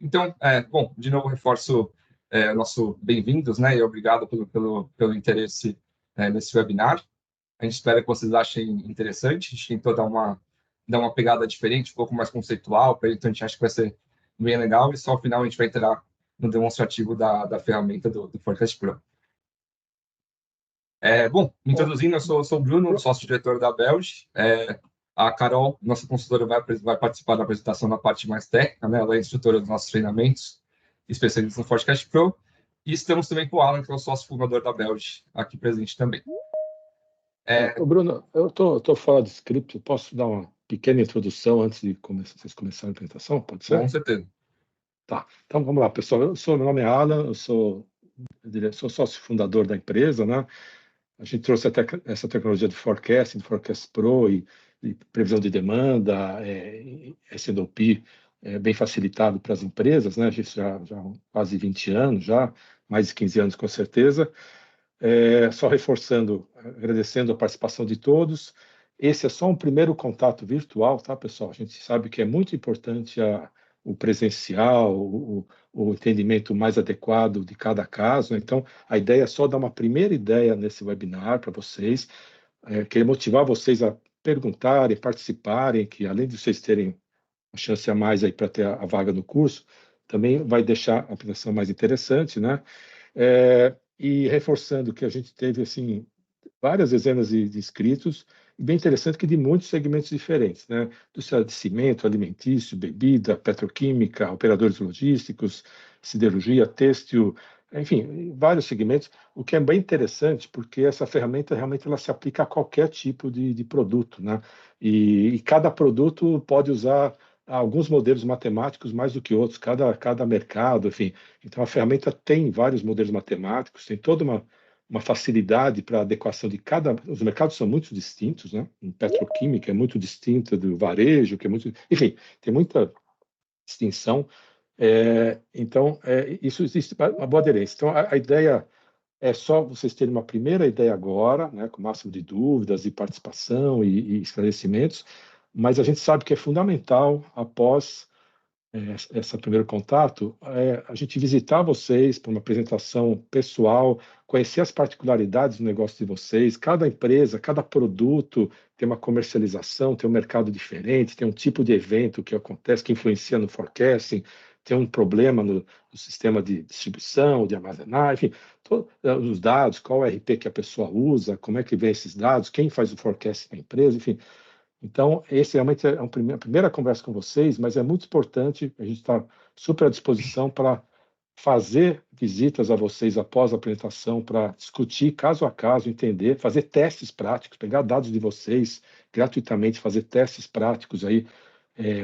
Então, bom, de novo reforço o nosso bem-vindos, né? E obrigado pelo interesse nesse webinar. A gente espera que vocês achem interessante. A gente tentou dar uma pegada diferente, um pouco mais conceitual, então a gente acha que vai ser bem legal. E só ao final a gente vai entrar no demonstrativo da ferramenta do Forecast Pro. Bom, me introduzindo, eu sou o Bruno, sócio-diretor da Belge. A Carol, nossa consultora, vai participar da apresentação na parte mais técnica, né? Ela é instrutora dos nossos treinamentos, especialista no Forecast Pro. E estamos também com o Alan, que é o sócio fundador da Belge, aqui presente também. Bruno, eu tô fora do script, eu posso dar uma pequena introdução antes de vocês começarem a apresentação? Pode ser? Com certeza. Tá, então vamos lá, pessoal. Meu nome é Alan, eu sou sócio fundador da empresa, né? A gente trouxe essa tecnologia de Forecast Pro e previsão de demanda, S&OP, bem facilitado para as empresas, né? A gente já há quase 20 anos, já mais de 15 anos com certeza. Só reforçando, agradecendo a participação de todos. Esse é só um primeiro contato virtual, tá, pessoal? A gente sabe que é muito importante o presencial, o entendimento mais adequado de cada caso, né? Então, a ideia é só dar uma primeira ideia nesse webinar para vocês, querer motivar vocês a perguntarem, participarem, que além de vocês terem uma chance a mais aí para ter a vaga no curso, também vai deixar a apresentação mais interessante, né? E reforçando que a gente teve assim várias dezenas de inscritos, e bem interessante que de muitos segmentos diferentes, né? Indústria de cimento, alimentício, bebida, petroquímica, operadores logísticos, siderurgia, têxtil, enfim, vários segmentos, o que é bem interessante, porque essa ferramenta realmente ela se aplica a qualquer tipo de produto, né? E cada produto pode usar alguns modelos matemáticos mais do que outros, cada mercado, enfim. Então, a ferramenta tem vários modelos matemáticos, tem toda uma facilidade para adequação de cada... Os mercados são muito distintos, né? Em petroquímica é muito distinta do varejo, que é muito... Enfim, tem muita distinção. Então, isso existe uma boa aderência. Então, a ideia é só vocês terem uma primeira ideia agora, né, com o máximo de dúvidas e participação e esclarecimentos, mas a gente sabe que é fundamental, após esse primeiro contato, a gente visitar vocês para uma apresentação pessoal, conhecer as particularidades do negócio de vocês, cada empresa, cada produto tem uma comercialização, tem um mercado diferente, tem um tipo de evento que acontece, que influencia no forecasting, tem um problema no sistema de distribuição, de armazenagem, enfim, os dados, qual o RP que a pessoa usa, como é que vem esses dados, quem faz o forecast na empresa, enfim. Então, esse realmente é a primeira conversa com vocês, mas é muito importante, a gente está super à disposição para fazer visitas a vocês após a apresentação, para discutir caso a caso, entender, fazer testes práticos, pegar dados de vocês gratuitamente, fazer testes práticos aí,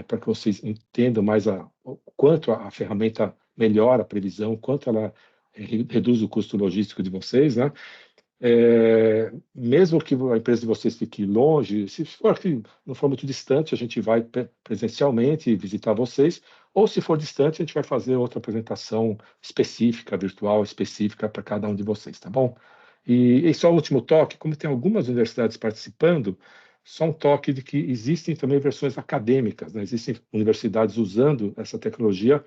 para que vocês entendam mais o quanto a ferramenta melhora a previsão, quanto ela reduz o custo logístico de vocês, né? Mesmo que a empresa de vocês fique longe, se for que não for muito distante, a gente vai presencialmente visitar vocês, ou se for distante, a gente vai fazer outra apresentação específica, virtual, específica para cada um de vocês, tá bom? E só o último toque, como tem algumas universidades participando, só um toque de que existem também versões acadêmicas, né? Existem universidades usando essa tecnologia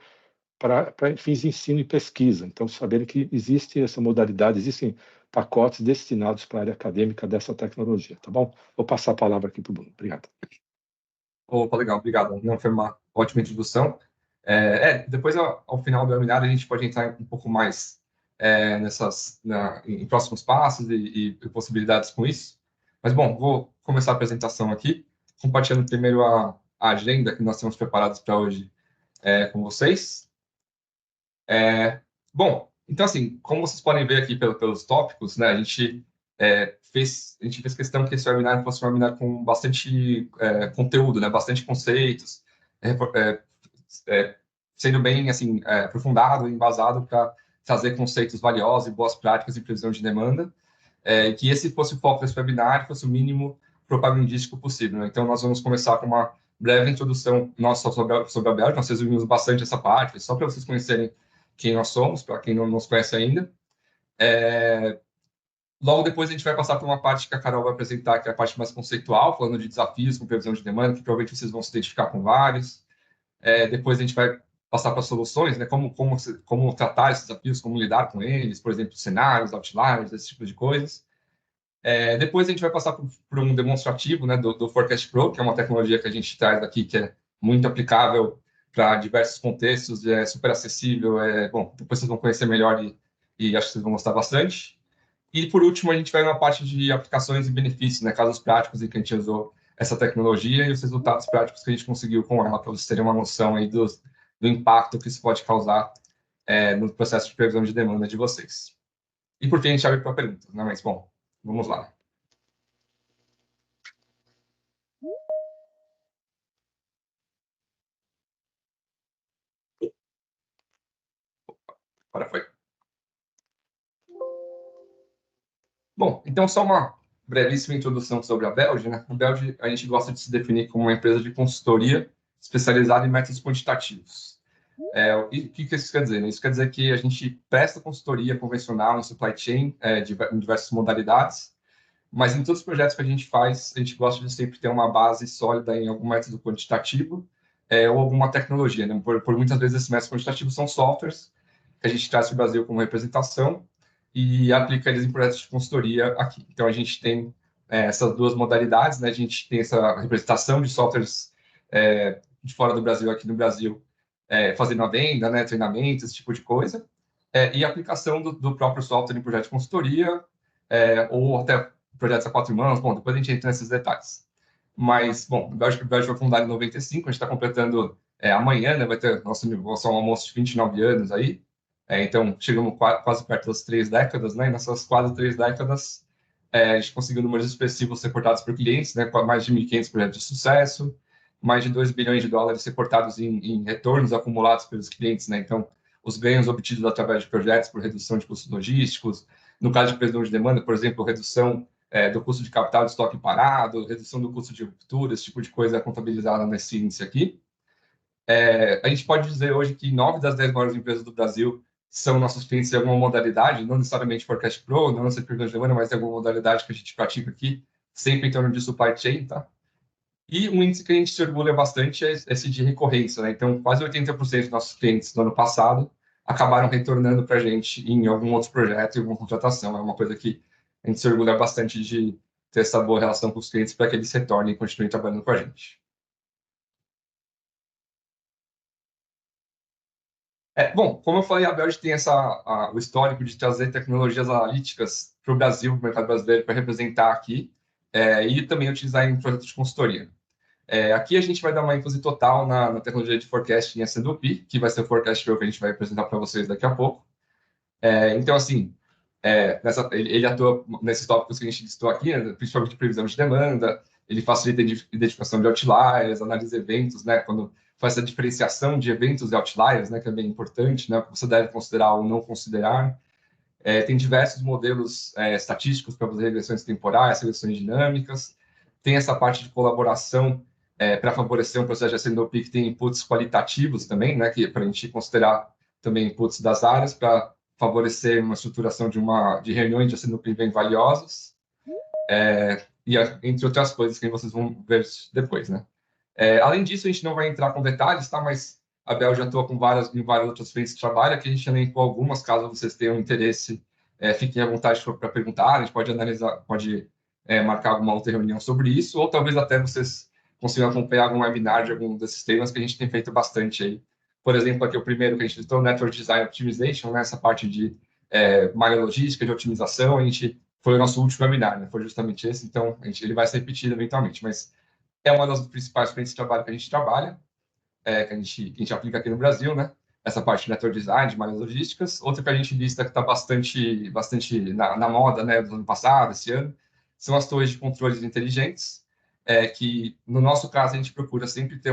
para fins de ensino e pesquisa. Então, saberem que existe essa modalidade, existem pacotes destinados para a área acadêmica dessa tecnologia, tá bom? Vou passar a palavra aqui para o Bruno. Obrigado. Opa, legal, obrigado. Não, foi uma ótima introdução. Depois, ao final do webinar, a gente pode entrar um pouco mais em próximos passos e possibilidades com isso. Mas, bom, vou começar a apresentação aqui, compartilhando primeiro a agenda que nós temos preparados para hoje com vocês. Bom, então, assim, como vocês podem ver aqui pelos tópicos, né, a gente fez questão que esse webinar fosse um webinar com bastante conteúdo, né, bastante conceitos, sendo bem assim, aprofundado e embasado para trazer conceitos valiosos e boas práticas em previsão de demanda, que esse fosse o foco desse webinar, fosse o mínimo propagandístico possível, né? Então, nós vamos começar com uma breve introdução nossa sobre a Belge. Nós resumimos bastante essa parte, só para vocês conhecerem quem nós somos, para quem não nos conhece ainda. Logo depois a gente vai passar por uma parte que a Carol vai apresentar, que é a parte mais conceitual, falando de desafios com previsão de demanda, que provavelmente vocês vão se identificar com vários. Depois a gente vai passar para soluções, né? Como tratar esses desafios, como lidar com eles, por exemplo, cenários, outliers, esse tipo de coisas. Depois a gente vai passar por um demonstrativo, né, do Forecast Pro, que é uma tecnologia que a gente traz aqui, que é muito aplicável para diversos contextos, é super acessível. Bom, depois vocês vão conhecer melhor e acho que vocês vão gostar bastante. E, por último, a gente vai na parte de aplicações e benefícios, né, casos práticos em que a gente usou essa tecnologia e os resultados práticos que a gente conseguiu com ela, para vocês terem uma noção aí do impacto que isso pode causar no processo de previsão de demanda de vocês. E, por fim, a gente abre para perguntas, né? Mas, bom, vamos lá. Agora foi. Bom, então só uma brevíssima introdução sobre a Belge, né? A Belge, a gente gosta de se definir como uma empresa de consultoria especializada em métodos quantitativos. E o que isso quer dizer? Né? Isso quer dizer que a gente presta consultoria convencional em supply chain, em diversas modalidades, mas em todos os projetos que a gente faz, a gente gosta de sempre ter uma base sólida em algum método quantitativo ou alguma tecnologia. Né? Por muitas vezes, esses métodos quantitativos são softwares que a gente traz para o Brasil como representação e aplica eles em projetos de consultoria aqui. Então, a gente tem essas duas modalidades, né? A gente tem essa representação de softwares de fora do Brasil, aqui no Brasil, fazendo a venda, né? Treinamento, esse tipo de coisa, e a aplicação do próprio software em projeto de consultoria, ou até projetos a 4 mãos. Bom, depois a gente entra nesses detalhes. Mas, bom, o Belge foi fundado em 95, a gente está completando amanhã, né? Vai ter nosso almoço de 29 anos aí. Então, chegamos quase perto das 3 décadas, né? E nessas quase 3 décadas, a gente conseguiu números expressivos reportados por clientes, né? Com mais de 1.500 projetos de sucesso, mais de 2 bilhões de dólares reportados em retornos acumulados pelos clientes, né? Então, os ganhos obtidos através de projetos por redução de custos logísticos, no caso de previsão de demanda, por exemplo, redução do custo de capital de estoque parado, redução do custo de ruptura, esse tipo de coisa é contabilizada nesse índice aqui. A gente pode dizer hoje que 9 das 10 maiores empresas do Brasil são nossos clientes em alguma modalidade, não necessariamente Forecast Pro, não necessariamente previsão de demanda, mas em alguma modalidade que a gente pratica aqui, sempre em torno de supply chain, tá? E um índice que a gente se orgulha bastante é esse de recorrência, né? Então, quase 80% dos nossos clientes no ano passado acabaram retornando para a gente em algum outro projeto, em alguma contratação. É uma coisa que a gente se orgulha bastante de ter essa boa relação com os clientes para que eles retornem e continuem trabalhando com a gente. Bom, como eu falei, a Belge tem o histórico de trazer tecnologias analíticas para o Brasil, para o mercado brasileiro, para representar aqui, e também utilizar em projetos de consultoria. Aqui a gente vai dar uma ênfase total na tecnologia de forecasting em S&OP, que vai ser o Forecast Pro que a gente vai apresentar para vocês daqui a pouco. Então, assim, ele atua nesses tópicos que a gente listou aqui, né, principalmente previsão de demanda, ele facilita a identificação de outliers, analisa eventos, né, quando faz essa diferenciação de eventos e outliers, né, que é bem importante, né, que você deve considerar ou não considerar. Tem diversos modelos estatísticos para fazer regressões temporais, regressões dinâmicas. Tem essa parte de colaboração para favorecer um processo de S&OP que tem inputs qualitativos também, né, que para a gente considerar também inputs das áreas para favorecer uma estruturação de reuniões de S&OP bem valiosas, e entre outras coisas que vocês vão ver depois, né? Além disso, a gente não vai entrar com detalhes, tá? Mas a Bel já atua em várias outras frentes de trabalho, aqui a gente elencou algumas, caso vocês tenham interesse, fiquem à vontade para perguntar, a gente pode analisar, pode marcar alguma outra reunião sobre isso, ou talvez até vocês consigam acompanhar algum webinar de algum desses temas que a gente tem feito bastante aí. Por exemplo, aqui o primeiro que a gente listou, Network Design Optimization, né? Essa parte de malha logística, de otimização, a gente foi o nosso último webinar, né? Foi justamente esse, então ele vai ser repetido eventualmente, mas é uma das principais frentes de trabalho que a gente trabalha, que a gente aplica aqui no Brasil, né? Essa parte de network design, de malhas logísticas. Outra que a gente lista que está bastante na moda, né, do ano passado, esse ano, são as torres de controles inteligentes, que no nosso caso a gente procura sempre ter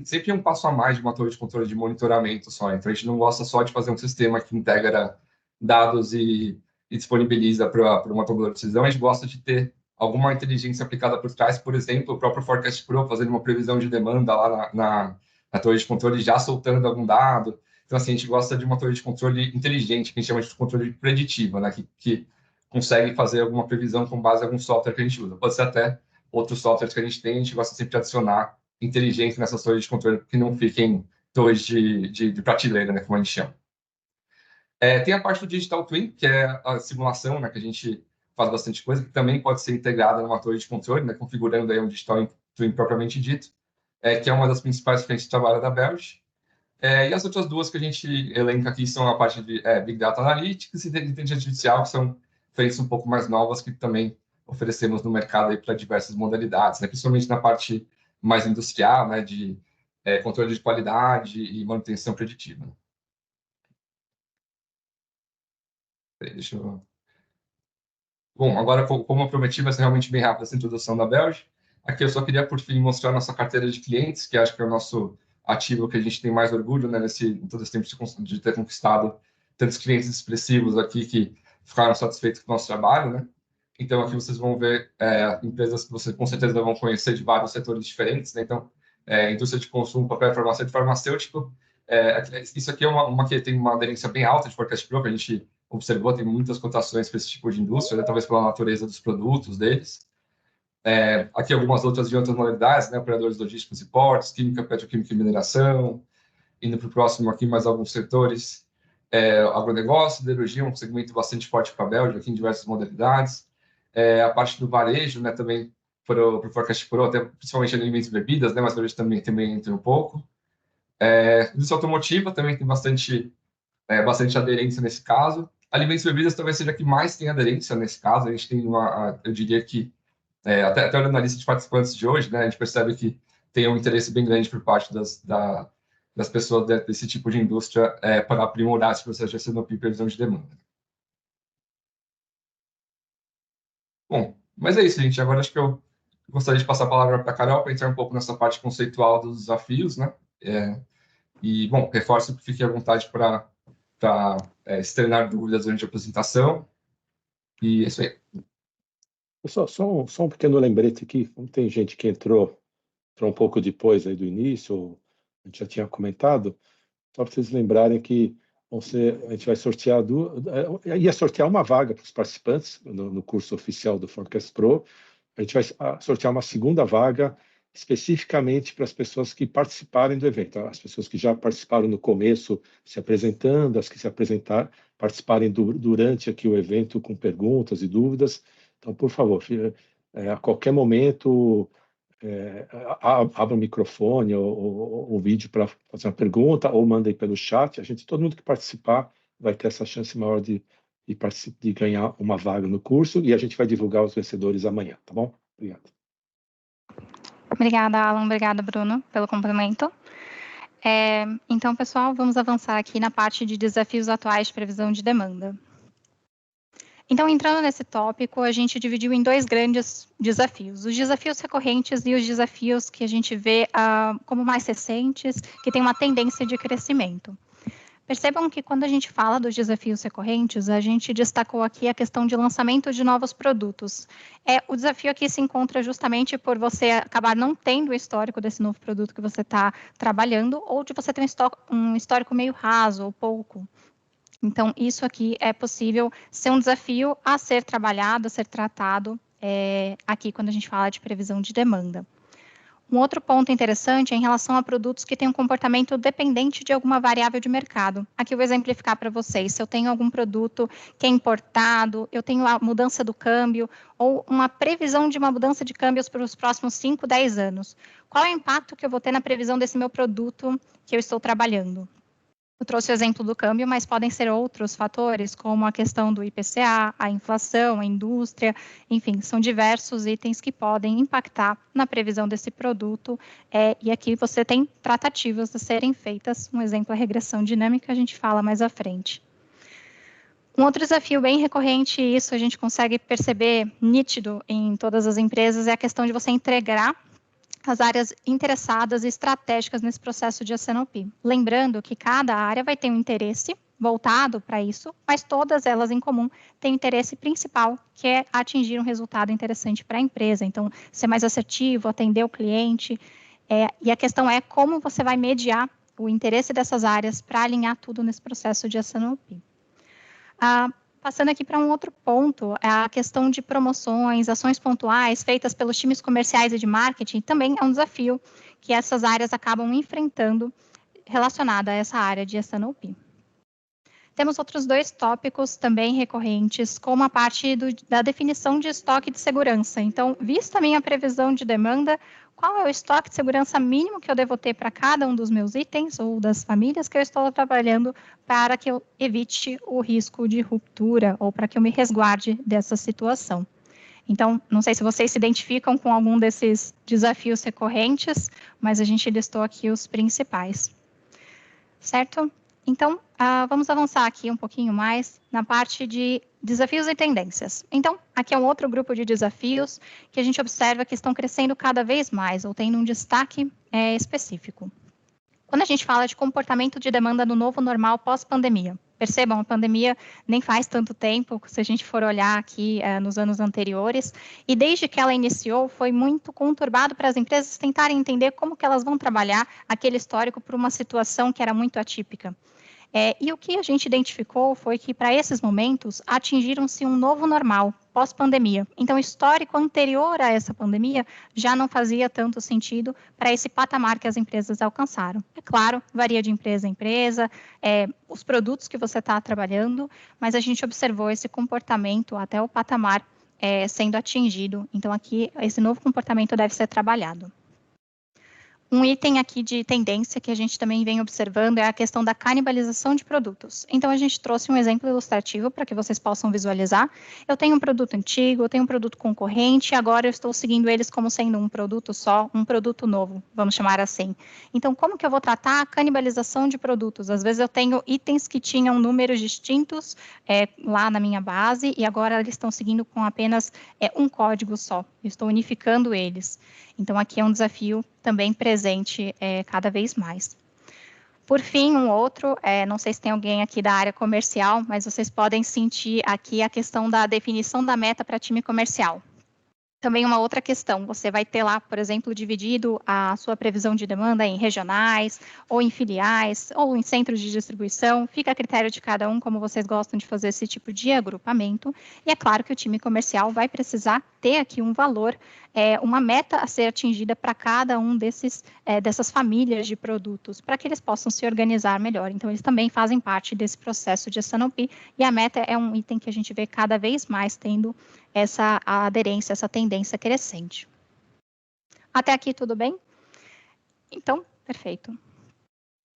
sempre um passo a mais de uma torre de controle de monitoramento só. Então a gente não gosta só de fazer um sistema que integra dados e disponibiliza para uma tomada de decisão, a gente gosta de ter alguma inteligência aplicada por trás, por exemplo, o próprio Forecast Pro fazendo uma previsão de demanda lá na torre de controle, já soltando algum dado. Então, assim, a gente gosta de uma torre de controle inteligente, que a gente chama de controle preditivo, né? Que consegue fazer alguma previsão com base em algum software que a gente usa. Pode ser até outros softwares que a gente tem, a gente gosta sempre de adicionar inteligência nessas torres de controle, que não fiquem torres de prateleira, né, como a gente chama. Tem a parte do Digital Twin, que é a simulação, né, que a gente faz bastante coisa, que também pode ser integrada numa torre de controle, né, configurando aí um Digital Twin propriamente dito, que é uma das principais frentes de trabalho da Belge. E as outras duas que a gente elenca aqui são a parte de Big Data Analytics e de inteligência artificial, que são frentes um pouco mais novas que também oferecemos no mercado para diversas modalidades, né, principalmente na parte mais industrial, né, de controle de qualidade e manutenção preditiva. Deixa eu... Bom, agora, como eu prometi, vai ser realmente bem rápida essa introdução da Belge. Aqui eu só queria, por fim, mostrar a nossa carteira de clientes, que acho que é o nosso ativo que a gente tem mais orgulho, né, em todo esse tempo de ter conquistado tantos clientes expressivos aqui que ficaram satisfeitos com o nosso trabalho, né? Então, aqui vocês vão ver empresas que vocês com certeza vão conhecer de vários setores diferentes, né? Então, indústria de consumo, papel farmacêutico. Isso aqui é uma que tem uma aderência bem alta de Forecast Pro, que a gente observou, tem muitas cotações para esse tipo de indústria, né? Talvez pela natureza dos produtos deles. Aqui algumas outras de outras modalidades, né? Operadores logísticos e portos, química, petroquímica e mineração. Indo para o próximo aqui, mais alguns setores. Agronegócio, siderurgia, um segmento bastante forte para a Bélgica, aqui em diversas modalidades. A parte do varejo, né? Também para o Forecast Pro, até principalmente alimentos e bebidas, né? Mas varejo também entra um pouco. Indústria automotiva também tem bastante aderência nesse caso. Alimentos e bebidas talvez seja a que mais tem aderência nesse caso. A gente tem eu diria que, até olhando na lista de participantes de hoje, né, a gente percebe que tem um interesse bem grande por parte das pessoas desse tipo de indústria para aprimorar esse processo de S&OP e previsão de demanda. Bom, mas é isso, gente. Agora acho que eu gostaria de passar a palavra para a Carol para entrar um pouco nessa parte conceitual dos desafios, né? Bom, reforço que fique à vontade para externar dúvidas durante a apresentação. E é isso aí. Pessoal, só um pequeno lembrete aqui. Como tem gente que entrou um pouco depois aí do início, a gente já tinha comentado, só para vocês lembrarem que a gente vai sortear ia sortear uma vaga para os participantes no curso oficial do Forecast Pro. A gente vai sortear uma segunda vaga especificamente para as pessoas que participarem do evento, as pessoas que já participaram no começo se apresentando, as que participarem durante aqui o evento com perguntas e dúvidas. Então, por favor, a qualquer momento, abra o microfone ou o vídeo para fazer uma pergunta ou mandem pelo chat. Todo mundo que participar vai ter essa chance maior de ganhar uma vaga no curso e a gente vai divulgar os vencedores amanhã, tá bom? Obrigado. Obrigada, Alan. Obrigada, Bruno, pelo complemento. Então, pessoal, vamos avançar aqui na parte de desafios atuais de previsão de demanda. Então, entrando nesse tópico, a gente dividiu em dois grandes desafios. Os desafios recorrentes e os desafios que a gente vê como mais recentes, que têm uma tendência de crescimento. Percebam que quando a gente fala dos desafios recorrentes, a gente destacou aqui a questão de lançamento de novos produtos. O desafio aqui se encontra justamente por você acabar não tendo o histórico desse novo produto que você está trabalhando, ou de você ter um histórico meio raso ou pouco. Então, isso aqui é possível ser um desafio a ser trabalhado, a ser tratado aqui quando a gente fala de previsão de demanda. Um outro ponto interessante é em relação a produtos que têm um comportamento dependente de alguma variável de mercado. Aqui eu vou exemplificar para vocês. Se eu tenho algum produto que é importado, eu tenho a mudança do câmbio ou uma previsão de uma mudança de câmbios para os próximos 5, 10 anos. Qual é o impacto que eu vou ter na previsão desse meu produto que eu estou trabalhando? Eu trouxe o exemplo do câmbio, mas podem ser outros fatores, como a questão do IPCA, a inflação, a indústria, enfim, são diversos itens que podem impactar na previsão desse produto. E aqui você tem tratativas a serem feitas. Um exemplo é a regressão dinâmica, a gente fala mais à frente. Um outro desafio bem recorrente, e isso a gente consegue perceber nítido em todas as empresas, é a questão de você integrar as áreas interessadas e estratégicas nesse processo de S&OP. Lembrando que cada área vai ter um interesse voltado para isso, mas todas elas em comum têm interesse principal, que é atingir um resultado interessante para a empresa. Então, ser mais assertivo, atender o cliente. E a questão é como você vai mediar o interesse dessas áreas para alinhar tudo nesse processo de S&OP. Passando aqui para um outro ponto, a questão de promoções, ações pontuais feitas pelos times comerciais e de marketing também é um desafio que essas áreas acabam enfrentando relacionada a essa área de S&OP. Temos outros 2 tópicos também recorrentes, como a parte da definição de estoque de segurança. Então, vista a minha previsão de demanda, qual é o estoque de segurança mínimo que eu devo ter para cada um dos meus itens ou das famílias que eu estou trabalhando para que eu evite o risco de ruptura ou para que eu me resguarde dessa situação. Então, não sei se vocês se identificam com algum desses desafios recorrentes, mas a gente listou aqui os principais. Certo? Então, vamos avançar aqui um pouquinho mais na parte de desafios e tendências. Então, aqui é um outro grupo de desafios que a gente observa que estão crescendo cada vez mais, ou tendo um destaque específico. Quando a gente fala de comportamento de demanda no novo normal pós-pandemia, percebam, a pandemia nem faz tanto tempo, se a gente for olhar aqui nos anos anteriores, e desde que ela iniciou, foi muito conturbado para as empresas tentarem entender como que elas vão trabalhar aquele histórico por uma situação que era muito atípica. E o que a gente identificou foi que, para esses momentos, atingiram-se um novo normal, pós-pandemia. Então, o histórico anterior a essa pandemia já não fazia tanto sentido para esse patamar que as empresas alcançaram. É claro, varia de empresa a empresa, os produtos que você está trabalhando, mas a gente observou esse comportamento até o patamar sendo atingido. Então, aqui, esse novo comportamento deve ser trabalhado. Um item aqui de tendência que a gente também vem observando é a questão da canibalização de produtos. Então, a gente trouxe um exemplo ilustrativo para que vocês possam visualizar. Eu tenho um produto antigo, eu tenho um produto concorrente, agora eu estou seguindo eles como sendo um produto só, um produto novo, vamos chamar assim. Então, como que eu vou tratar a canibalização de produtos? Às vezes eu tenho itens que tinham números distintos lá na minha base e agora eles estão seguindo com apenas um código só. Eu estou unificando eles. Então, aqui é um desafio também presente cada vez mais. Por fim, um outro, não sei se tem alguém aqui da área comercial, mas vocês podem sentir aqui a questão da definição da meta para time comercial. Também uma outra questão, você vai ter lá, por exemplo, dividido a sua previsão de demanda em regionais, ou em filiais, ou em centros de distribuição, fica a critério de cada um, como vocês gostam de fazer esse tipo de agrupamento, e é claro que o time comercial vai precisar ter aqui um valor, uma meta a ser atingida para cada um dessas famílias de produtos, para que eles possam se organizar melhor. Então, eles também fazem parte desse processo de S&OP, e a meta é um item que a gente vê cada vez mais tendo essa aderência, essa tendência crescente. Até aqui tudo bem? Então, perfeito.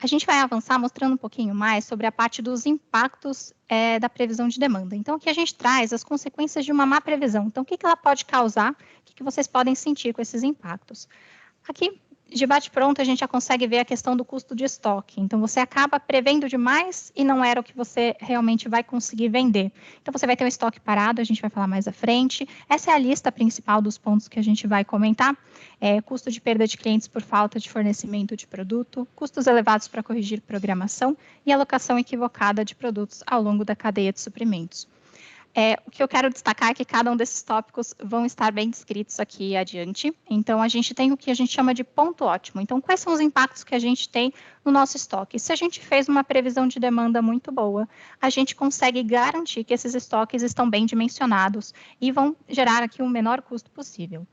A gente vai avançar mostrando um pouquinho mais sobre a parte dos impactos da previsão de demanda. Então, aqui a gente traz as consequências de uma má previsão. Então, o que ela pode causar, o que vocês podem sentir com esses impactos. Aqui, de bate-pronto, a gente já consegue ver a questão do custo de estoque. Então, você acaba prevendo demais e não era o que você realmente vai conseguir vender. Então, você vai ter um estoque parado, a gente vai falar mais à frente. Essa é a lista principal dos pontos que a gente vai comentar. Custo de perda de clientes por falta de fornecimento de produto, custos elevados para corrigir programação e alocação equivocada de produtos ao longo da cadeia de suprimentos. O que eu quero destacar é que cada um desses tópicos vão estar bem descritos aqui adiante. Então, a gente tem o que a gente chama de ponto ótimo. Então, quais são os impactos que a gente tem no nosso estoque? Se a gente fez uma previsão de demanda muito boa, a gente consegue garantir que esses estoques estão bem dimensionados e vão gerar aqui o menor custo possível.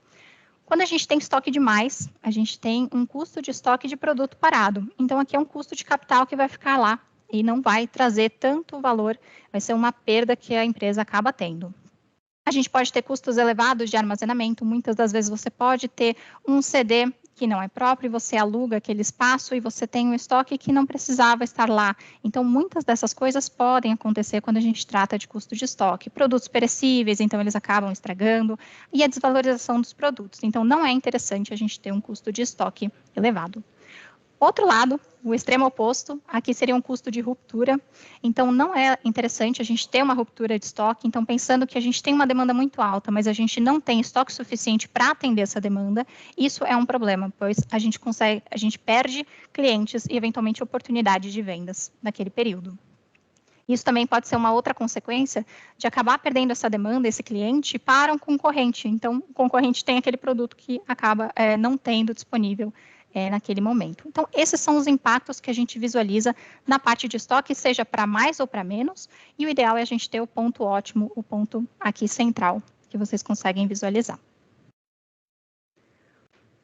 Quando a gente tem estoque demais, a gente tem um custo de estoque de produto parado. Então, aqui é um custo de capital que vai ficar lá e não vai trazer tanto valor, vai ser uma perda que a empresa acaba tendo. A gente pode ter custos elevados de armazenamento, muitas das vezes você pode ter um CD que não é próprio, você aluga aquele espaço e você tem um estoque que não precisava estar lá. Então, muitas dessas coisas podem acontecer quando a gente trata de custo de estoque. Produtos perecíveis, então eles acabam estragando, e a desvalorização dos produtos. Então, não é interessante a gente ter um custo de estoque elevado. Outro lado, o extremo oposto, aqui seria um custo de ruptura. Então, não é interessante a gente ter uma ruptura de estoque. Então, pensando que a gente tem uma demanda muito alta, mas a gente não tem estoque suficiente para atender essa demanda, isso é um problema, pois a gente perde clientes e, eventualmente, oportunidades de vendas naquele período. Isso também pode ser uma outra consequência de acabar perdendo essa demanda, esse cliente, para um concorrente. Então, o concorrente tem aquele produto que acaba não tendo disponível naquele momento. Então, esses são os impactos que a gente visualiza na parte de estoque, seja para mais ou para menos, e o ideal é a gente ter o ponto ótimo, o ponto aqui central, que vocês conseguem visualizar.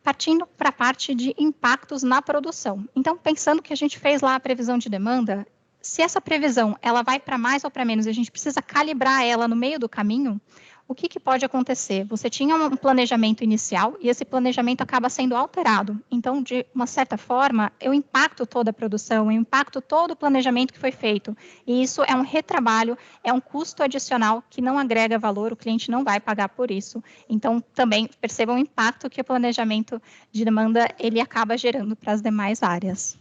partindo para a parte de impactos na produção. Então, pensando que a gente fez lá a previsão de demanda, se essa previsão ela vai para mais ou para menos e a gente precisa calibrar ela no meio do caminho, o que pode acontecer? Você tinha um planejamento inicial e esse planejamento acaba sendo alterado. Então, de uma certa forma, eu impacto toda a produção, eu impacto todo o planejamento que foi feito. E isso é um retrabalho, é um custo adicional que não agrega valor, o cliente não vai pagar por isso. Então, também percebam o impacto que o planejamento de demanda ele acaba gerando para as demais áreas.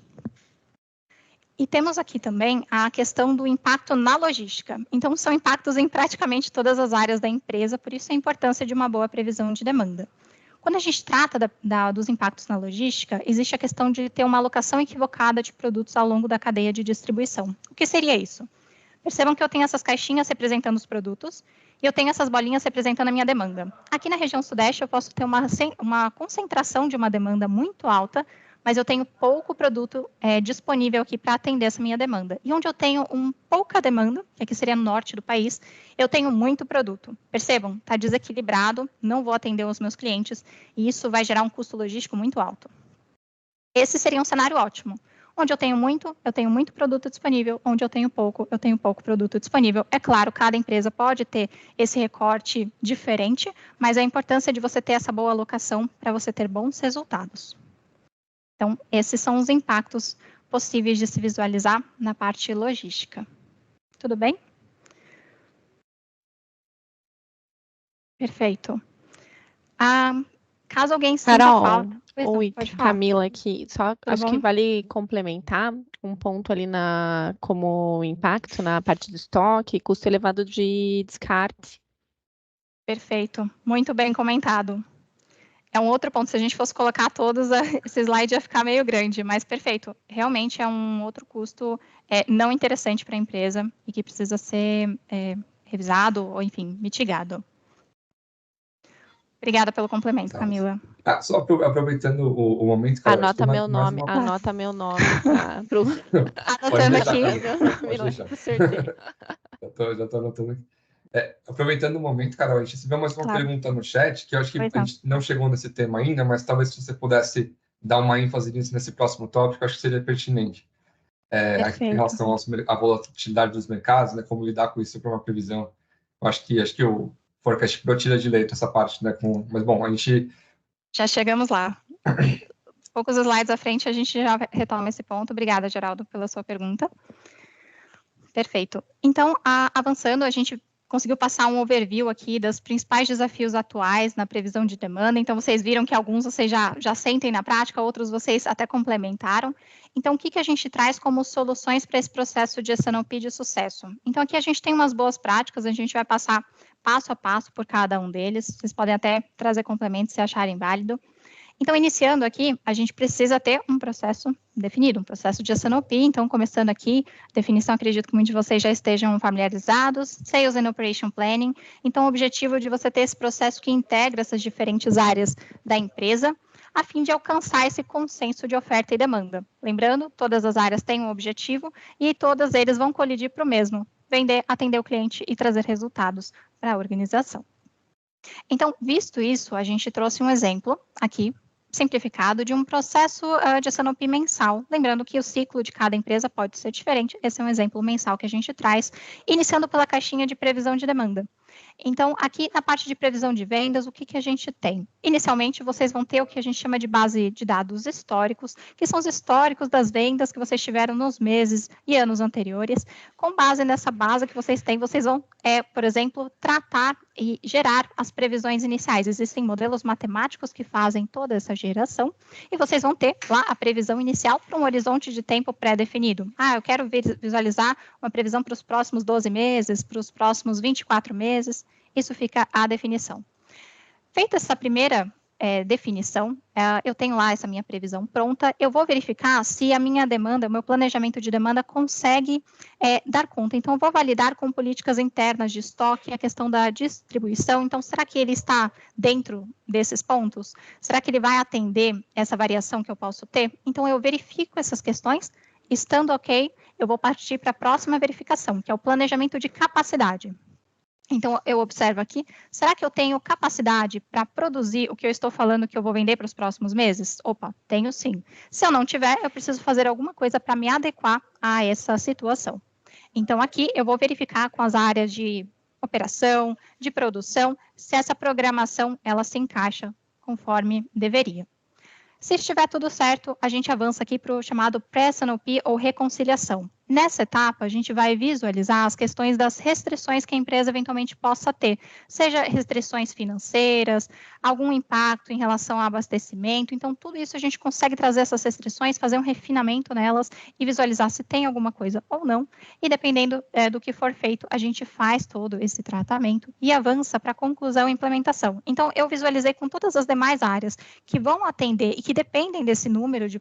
E temos aqui também a questão do impacto na logística. Então, são impactos em praticamente todas as áreas da empresa, por isso a importância de uma boa previsão de demanda. Quando a gente trata dos impactos na logística, existe a questão de ter uma alocação equivocada de produtos ao longo da cadeia de distribuição. O que seria isso? Percebam que eu tenho essas caixinhas representando os produtos e eu tenho essas bolinhas representando a minha demanda. Aqui na região sudeste, eu posso ter uma concentração de uma demanda muito alta, mas eu tenho pouco produto disponível aqui para atender essa minha demanda. E onde eu tenho pouca demanda, que aqui seria no norte do país, eu tenho muito produto. Percebam, está desequilibrado, não vou atender os meus clientes, e isso vai gerar um custo logístico muito alto. Esse seria um cenário ótimo. Onde eu tenho muito produto disponível. Onde eu tenho pouco produto disponível. É claro, cada empresa pode ter esse recorte diferente, mas a importância de você ter essa boa alocação para você ter bons resultados. Então, esses são os impactos possíveis de se visualizar na parte logística. Tudo bem? Perfeito. Caso alguém sinta falta... Oi, Camila aqui. Só acho que vale complementar um ponto ali como impacto na parte do estoque, custo elevado de descarte. Perfeito. Muito bem comentado. É um outro ponto, se a gente fosse colocar todos, esse slide ia ficar meio grande, mas perfeito. Realmente é um outro custo não interessante para a empresa e que precisa ser revisado ou, enfim, mitigado. Obrigada pelo complemento, Camila. Só aproveitando o momento... Cara, anota meu nome. Anotando aqui. Já estou anotando aqui. Aproveitando o momento, Carol, a gente recebeu mais uma pergunta no chat, que eu acho que a gente não chegou nesse tema ainda, mas talvez se você pudesse dar uma ênfase nesse próximo tópico, acho que seria pertinente. Em relação à volatilidade dos mercados, né, como lidar com isso para uma previsão. Eu acho que o forecast Pro tira de leito essa parte, né? Mas, bom, a gente... Já chegamos lá. Poucos slides à frente, a gente já retoma esse ponto. Obrigada, Geraldo, pela sua pergunta. Perfeito. Então, avançando, a gente conseguiu passar um overview aqui dos principais desafios atuais na previsão de demanda. Então, vocês viram que alguns vocês já sentem na prática, outros vocês até complementaram. Então, o que a gente traz como soluções para esse processo de S&OP de sucesso? Então, aqui a gente tem umas boas práticas, a gente vai passar passo a passo por cada um deles. Vocês podem até trazer complementos se acharem válido. Então, iniciando aqui, a gente precisa ter um processo definido, um processo de S&OP. Então, começando aqui, definição, acredito que muitos de vocês já estejam familiarizados, Sales and Operation Planning. Então, o objetivo de você ter esse processo que integra essas diferentes áreas da empresa, a fim de alcançar esse consenso de oferta e demanda. Lembrando, todas as áreas têm um objetivo e todas eles vão colidir para o mesmo, vender, atender o cliente e trazer resultados para a organização. Então, visto isso, a gente trouxe um exemplo aqui, simplificado, de um processo de S&OP mensal. Lembrando que o ciclo de cada empresa pode ser diferente. Esse é um exemplo mensal que a gente traz, iniciando pela caixinha de previsão de demanda. Então, aqui na parte de previsão de vendas, o que a gente tem? Inicialmente, vocês vão ter o que a gente chama de base de dados históricos, que são os históricos das vendas que vocês tiveram nos meses e anos anteriores. Com base nessa base que vocês têm, vocês vão, por exemplo, tratar e gerar as previsões iniciais. Existem modelos matemáticos que fazem toda essa geração, e vocês vão ter lá a previsão inicial para um horizonte de tempo pré-definido. Eu quero visualizar uma previsão para os próximos 12 meses, para os próximos 24 meses. Isso fica a definição. Feita essa primeira definição, eu tenho lá essa minha previsão pronta, eu vou verificar se a minha demanda, o meu planejamento de demanda consegue dar conta. Então, eu vou validar com políticas internas de estoque a questão da distribuição. Então, será que ele está dentro desses pontos? Será que ele vai atender essa variação que eu posso ter? Então, eu verifico essas questões, estando ok, eu vou partir para a próxima verificação, que é o planejamento de capacidade. Então, eu observo aqui, será que eu tenho capacidade para produzir o que eu estou falando que eu vou vender para os próximos meses? Opa, tenho sim. Se eu não tiver, eu preciso fazer alguma coisa para me adequar a essa situação. Então, aqui eu vou verificar com as áreas de operação, de produção, se essa programação ela se encaixa conforme deveria. Se estiver tudo certo, a gente avança aqui para o chamado Pre-SNOP ou reconciliação. Nessa etapa, a gente vai visualizar as questões das restrições que a empresa eventualmente possa ter, seja restrições financeiras, algum impacto em relação ao abastecimento. Então, tudo isso a gente consegue trazer essas restrições, fazer um refinamento nelas e visualizar se tem alguma coisa ou não. E dependendo do que for feito, a gente faz todo esse tratamento e avança para a conclusão e implementação. Então, eu visualizei com todas as demais áreas que vão atender e que dependem desse número de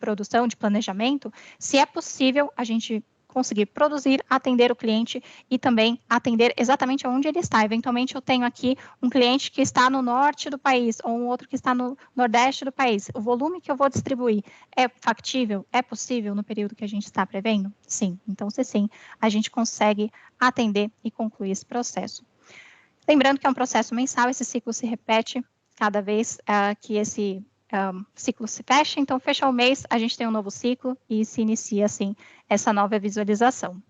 produção, de planejamento, se é possível a gente conseguir produzir, atender o cliente e também atender exatamente onde ele está. Eventualmente, eu tenho aqui um cliente que está no norte do país ou um outro que está no nordeste do país. O volume que eu vou distribuir é factível? É possível no período que a gente está prevendo? Sim. Então, se sim, a gente consegue atender e concluir esse processo. Lembrando que é um processo mensal, esse ciclo se repete cada vez que esse ciclo se fecha, então fecha o mês, a gente tem um novo ciclo e se inicia, assim, essa nova visualização.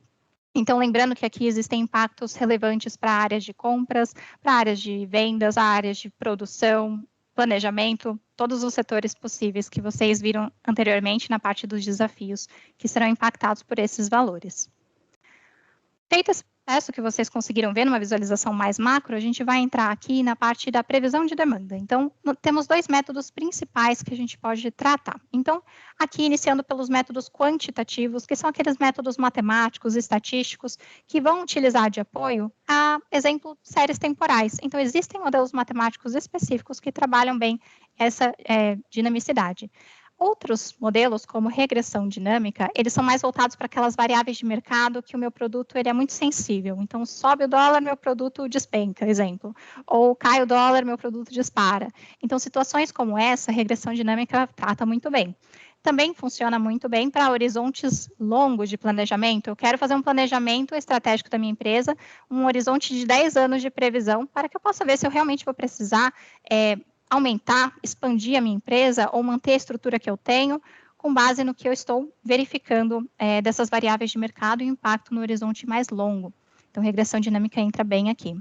Então, lembrando que aqui existem impactos relevantes para áreas de compras, para áreas de vendas, áreas de produção, planejamento, todos os setores possíveis que vocês viram anteriormente na parte dos desafios que serão impactados por esses valores. Feito esse processo que vocês conseguiram ver numa visualização mais macro, a gente vai entrar aqui na parte da previsão de demanda. Então, temos dois métodos principais que a gente pode tratar. Então, aqui iniciando pelos métodos quantitativos, que são aqueles métodos matemáticos, estatísticos, que vão utilizar de apoio a, exemplo, séries temporais. Então, existem modelos matemáticos específicos que trabalham bem essa dinamicidade. Outros modelos, como regressão dinâmica, eles são mais voltados para aquelas variáveis de mercado que o meu produto ele é muito sensível. Então, sobe o dólar, meu produto despenca, exemplo. Ou cai o dólar, meu produto dispara. Então, situações como essa, a regressão dinâmica trata muito bem. Também funciona muito bem para horizontes longos de planejamento. Eu quero fazer um planejamento estratégico da minha empresa, um horizonte de 10 anos de previsão, para que eu possa ver se eu realmente vou precisar aumentar, expandir a minha empresa ou manter a estrutura que eu tenho, com base no que eu estou verificando dessas variáveis de mercado e impacto no horizonte mais longo. Então, regressão dinâmica entra bem aqui.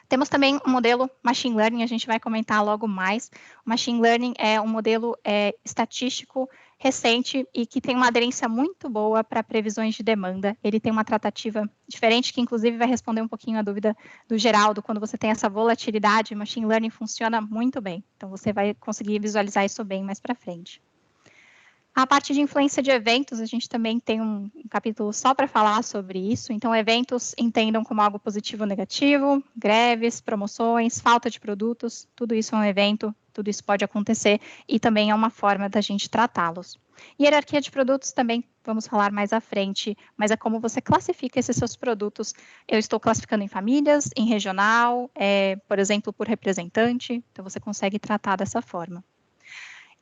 Temos também um modelo Machine Learning, a gente vai comentar logo mais. O Machine Learning é um modelo estatístico recente e que tem uma aderência muito boa para previsões de demanda. Ele tem uma tratativa diferente, que inclusive vai responder um pouquinho a dúvida do Geraldo. Quando você tem essa volatilidade, o Machine Learning funciona muito bem. Então, você vai conseguir visualizar isso bem mais para frente. A parte de influência de eventos, a gente também tem um capítulo só para falar sobre isso. Então, eventos entendam como algo positivo ou negativo, greves, promoções, falta de produtos, tudo isso é um evento, tudo isso pode acontecer e também é uma forma da gente tratá-los. Hierarquia de produtos também vamos falar mais à frente, mas é como você classifica esses seus produtos. Eu estou classificando em famílias, em regional, por exemplo, por representante, então você consegue tratar dessa forma.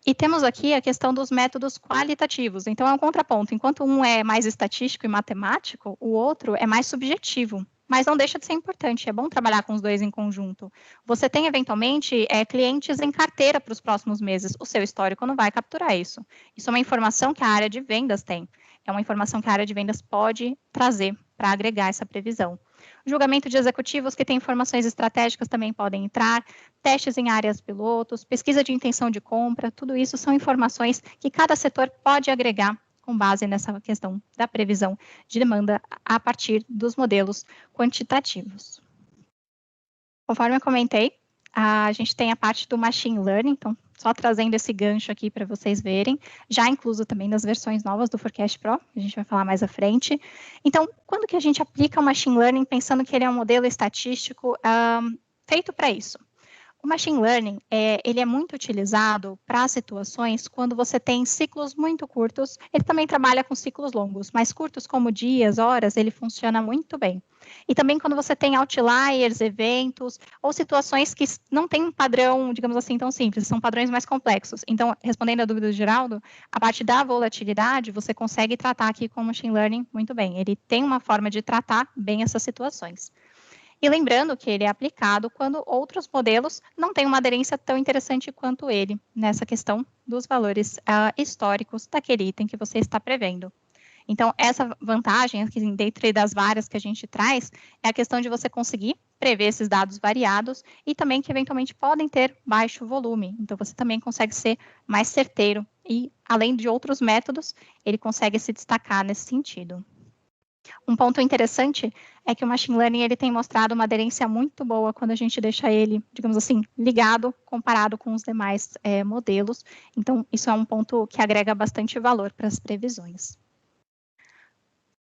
E temos aqui a questão dos métodos qualitativos. Então, é um contraponto. Enquanto um é mais estatístico e matemático, o outro é mais subjetivo. Mas não deixa de ser importante. É bom trabalhar com os dois em conjunto. Você tem, eventualmente, clientes em carteira para os próximos meses. O seu histórico não vai capturar isso. Isso é uma informação que a área de vendas tem. É uma informação que a área de vendas pode trazer para agregar essa previsão. Julgamento de executivos que têm informações estratégicas também podem entrar, testes em áreas pilotos, pesquisa de intenção de compra, tudo isso são informações que cada setor pode agregar com base nessa questão da previsão de demanda a partir dos modelos quantitativos. Conforme eu comentei, a gente tem a parte do Machine Learning, então só trazendo esse gancho aqui para vocês verem, já incluso também nas versões novas do Forecast Pro, a gente vai falar mais à frente. Então, quando que a gente aplica o Machine Learning pensando que ele é um modelo estatístico feito para isso? O Machine Learning, ele é muito utilizado para situações quando você tem ciclos muito curtos. Ele também trabalha com ciclos longos, mas curtos como dias, horas, ele funciona muito bem. E também quando você tem outliers, eventos, ou situações que não têm um padrão, digamos assim, tão simples, são padrões mais complexos. Então, respondendo a dúvida do Geraldo, a parte da volatilidade, você consegue tratar aqui com o Machine Learning muito bem. Ele tem uma forma de tratar bem essas situações. E lembrando que ele é aplicado quando outros modelos não têm uma aderência tão interessante quanto ele, nessa questão dos valores históricos daquele item que você está prevendo. Então, essa vantagem, aqui, dentre das várias que a gente traz, é a questão de você conseguir prever esses dados variados e também que, eventualmente, podem ter baixo volume. Então, você também consegue ser mais certeiro e, além de outros métodos, ele consegue se destacar nesse sentido. Um ponto interessante é que o Machine Learning ele tem mostrado uma aderência muito boa quando a gente deixa ele, digamos assim, ligado, comparado com os demais modelos. Então, isso é um ponto que agrega bastante valor para as previsões.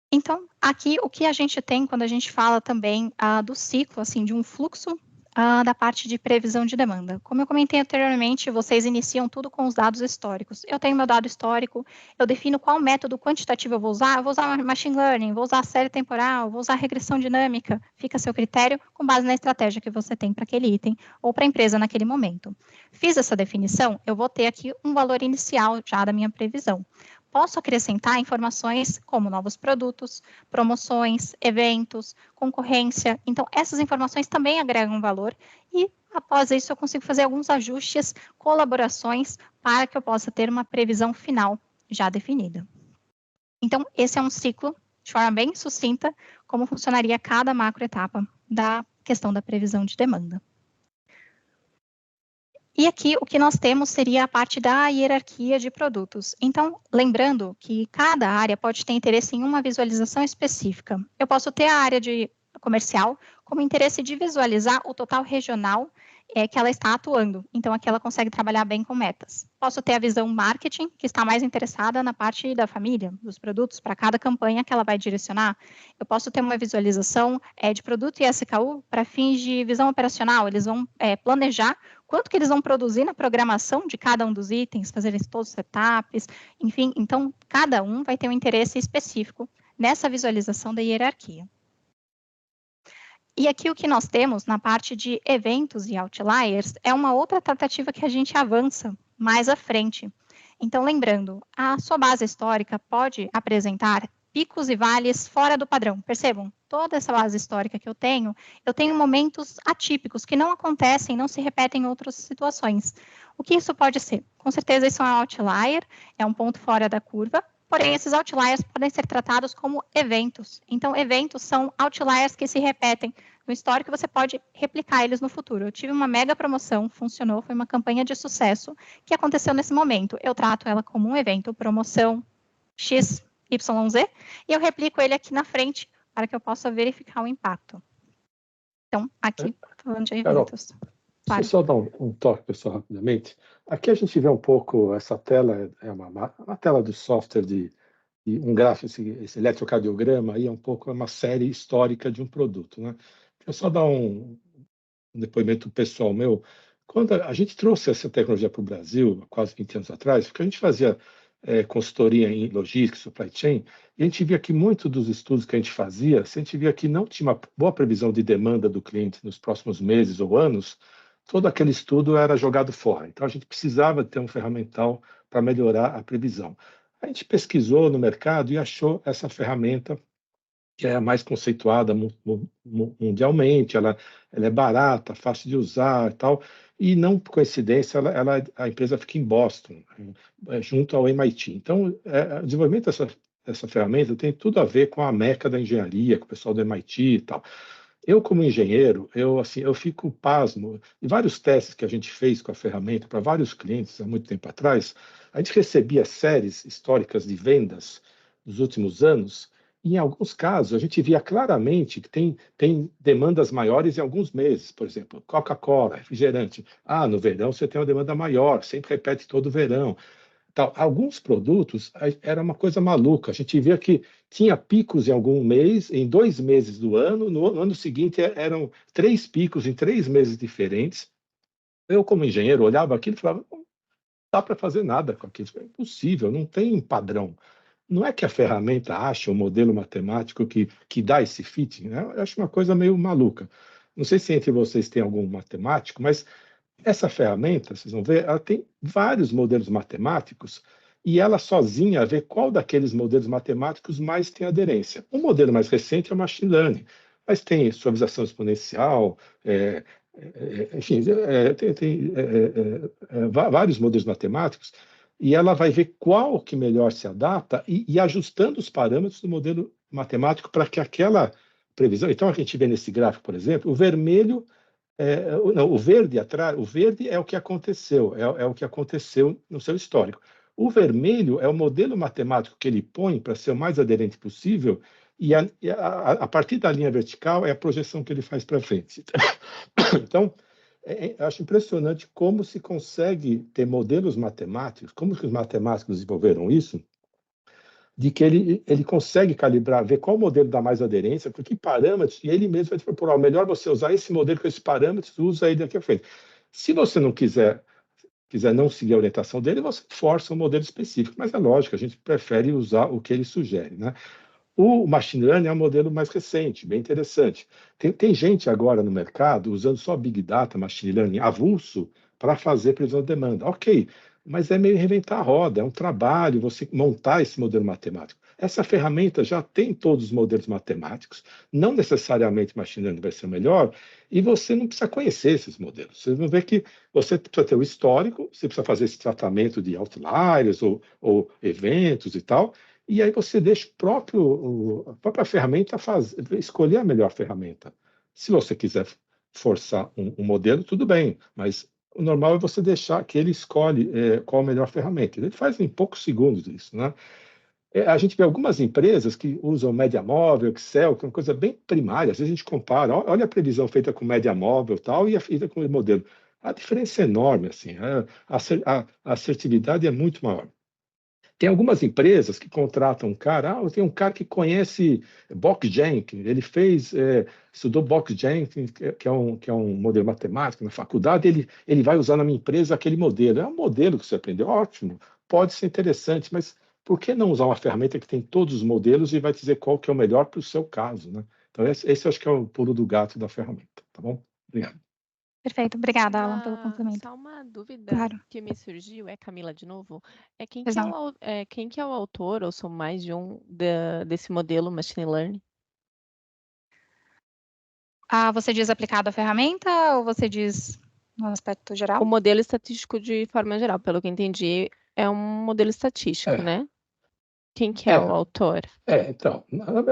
Então, aqui o que a gente tem quando a gente fala também do ciclo, assim, de um fluxo da parte de previsão de demanda. Como eu comentei anteriormente, vocês iniciam tudo com os dados históricos. Eu tenho meu dado histórico, eu defino qual método quantitativo eu vou usar Machine Learning, vou usar série temporal, vou usar regressão dinâmica, fica a seu critério com base na estratégia que você tem para aquele item ou para a empresa naquele momento. Fiz essa definição, eu vou ter aqui um valor inicial já da minha previsão. Posso acrescentar informações como novos produtos, promoções, eventos, concorrência. Então, essas informações também agregam valor e, após isso, eu consigo fazer alguns ajustes, colaborações, para que eu possa ter uma previsão final já definida. Então, esse é um ciclo, de forma bem sucinta, como funcionaria cada macroetapa da questão da previsão de demanda. E aqui o que nós temos seria a parte da hierarquia de produtos. Então, lembrando que cada área pode ter interesse em uma visualização específica. Eu posso ter a área de comercial como interesse de visualizar o total regional que ela está atuando. Então, aqui ela consegue trabalhar bem com metas. Posso ter a visão marketing, que está mais interessada na parte da família, dos produtos, para cada campanha que ela vai direcionar. Eu posso ter uma visualização de produto e SKU para fins de visão operacional. Eles vão planejar quanto que eles vão produzir na programação de cada um dos itens, fazer todos os setups, enfim. Então, cada um vai ter um interesse específico nessa visualização da hierarquia. E aqui o que nós temos na parte de eventos e outliers é uma outra tratativa que a gente avança mais à frente. Então, lembrando, a sua base histórica pode apresentar picos e vales fora do padrão. Percebam, toda essa base histórica que eu tenho momentos atípicos que não acontecem, não se repetem em outras situações. O que isso pode ser? Com certeza isso é um outlier, é um ponto fora da curva, porém esses outliers podem ser tratados como eventos. Então, eventos são outliers que se repetem no histórico e você pode replicar eles no futuro. Eu tive uma mega promoção, funcionou, foi uma campanha de sucesso que aconteceu nesse momento. Eu trato ela como um evento, promoção X, Y, Z, e eu replico ele aqui na frente para que eu possa verificar o impacto. Então, aqui, falando de eventos. Deixa eu só dar um toque, pessoal, rapidamente. Aqui a gente vê um pouco, essa tela é uma tela do software de um gráfico, esse eletrocardiograma, aí é um pouco uma série histórica de um produto, né? Deixa eu só dar um depoimento pessoal meu. Quando a gente trouxe essa tecnologia para o Brasil, quase 20 anos atrás, porque a gente fazia consultoria em logística, supply chain, e a gente via que muito dos estudos que a gente fazia, se a gente via que não tinha uma boa previsão de demanda do cliente nos próximos meses ou anos, todo aquele estudo era jogado fora. Então, a gente precisava ter um ferramental para melhorar a previsão. A gente pesquisou no mercado e achou essa ferramenta que é a mais conceituada mundialmente, ela é barata, fácil de usar e tal, e não por coincidência, a empresa fica em Boston, junto ao MIT. Então, o desenvolvimento dessa ferramenta tem tudo a ver com a meca da engenharia, com o pessoal do MIT e tal. Eu, como engenheiro, eu fico pasmo. Em vários testes que a gente fez com a ferramenta para vários clientes há muito tempo atrás, a gente recebia séries históricas de vendas dos últimos anos, e em alguns casos a gente via claramente que tem demandas maiores em alguns meses. Por exemplo, Coca-Cola, refrigerante. No verão você tem uma demanda maior, sempre repete todo o verão. Alguns produtos era uma coisa maluca. A gente via que tinha picos em algum mês, em 2 meses do ano. No ano seguinte eram 3 picos em 3 meses diferentes. Eu, como engenheiro, olhava aquilo e falava: não dá para fazer nada com aquilo. É impossível, não tem padrão. Não é que a ferramenta acha um modelo matemático que dá esse fitting, né? Eu acho uma coisa meio maluca. Não sei se entre vocês tem algum matemático, mas essa ferramenta, vocês vão ver, ela tem vários modelos matemáticos e ela sozinha vê qual daqueles modelos matemáticos mais tem aderência. O modelo mais recente é o Machine Learning. mas tem suavização exponencial, enfim, tem vários modelos matemáticos, e ela vai ver qual que melhor se adapta e ajustando os parâmetros do modelo matemático para que aquela previsão... Então, a gente vê nesse gráfico, por exemplo, o vermelho... não, o verde atrás, o verde é o que aconteceu, é o que aconteceu no seu histórico. O vermelho é o modelo matemático que ele põe para ser o mais aderente possível, e a partir da linha vertical é a projeção que ele faz para frente. Então, acho impressionante como se consegue ter modelos matemáticos, como que os matemáticos desenvolveram isso, de que ele consegue calibrar, ver qual modelo dá mais aderência, com que parâmetros, e ele mesmo vai te propor, melhor você usar esse modelo com esses parâmetros, usa aí daqui a frente. Se você não quiser não seguir a orientação dele, você força um modelo específico, mas é lógico, a gente prefere usar o que ele sugere, né? O Machine Learning é um modelo mais recente, bem interessante. Tem gente agora no mercado usando só Big Data, Machine Learning avulso, para fazer previsão de demanda. Ok, mas é meio reinventar a roda, é um trabalho você montar esse modelo matemático. Essa ferramenta já tem todos os modelos matemáticos, não necessariamente Machine Learning vai ser o melhor, e você não precisa conhecer esses modelos. Vocês vão ver que você precisa ter o histórico, você precisa fazer esse tratamento de outliers ou eventos e tal, e aí você deixa a própria ferramenta escolher a melhor ferramenta. Se você quiser forçar um modelo, tudo bem, mas o normal é você deixar que ele escolhe qual a melhor ferramenta. Ele faz em poucos segundos isso, né? A gente vê algumas empresas que usam média móvel, Excel, que é uma coisa bem primária. Às vezes a gente compara, olha a previsão feita com média móvel tal, e a feita com o modelo. A diferença é enorme, assim, a assertividade é muito maior. Tem algumas empresas que contratam um cara, tem um cara que conhece Box-Jenkins, ele estudou Box-Jenkins, que é um modelo matemático na faculdade, ele vai usar na minha empresa aquele modelo. É um modelo que você aprendeu, ótimo, pode ser interessante, mas por que não usar uma ferramenta que tem todos os modelos e vai dizer qual que é o melhor para o seu caso, né? Então, esse acho que é o pulo do gato da ferramenta, tá bom? Obrigado. Perfeito, obrigada, Alan, pelo complemento. Só uma dúvida Claro. que me surgiu, Camila de novo, quem que é o autor, ou são mais de um, desse modelo Machine Learning? Você diz aplicado à ferramenta ou você diz no aspecto geral? O modelo estatístico de forma geral, pelo que entendi, é um modelo estatístico, né? Quem que é o autor? Então,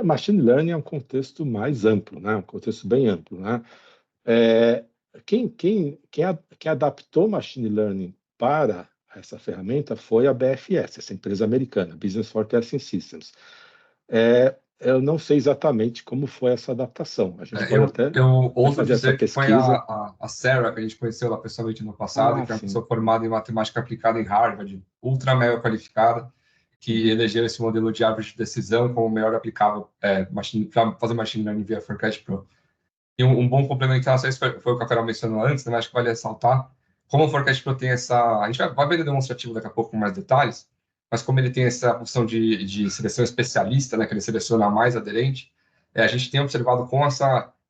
Machine Learning é um contexto mais amplo, né? Um contexto bem amplo, né? Quem adaptou Machine Learning para essa ferramenta foi a BFS, essa empresa americana, Business Forecasting Systems. Eu não sei exatamente como foi essa adaptação. A gente pode até eu ouso fazer dizer essa que foi pesquisa. a Sarah, que a gente conheceu lá pessoalmente no passado, que é uma Sim. pessoa formada em matemática aplicada em Harvard, ultra mega qualificada, que elegeu esse modelo de árvore de decisão como o melhor aplicável para fazer Machine Learning via Forecast Pro. E um bom complemento, não sei se foi o que a Carol mencionou antes, mas acho que vale ressaltar, como o Forecast Pro tem essa... A gente vai ver no demonstrativo daqui a pouco com mais detalhes, mas como ele tem essa opção de seleção especialista, né, que ele seleciona a mais aderente, a gente tem observado com esse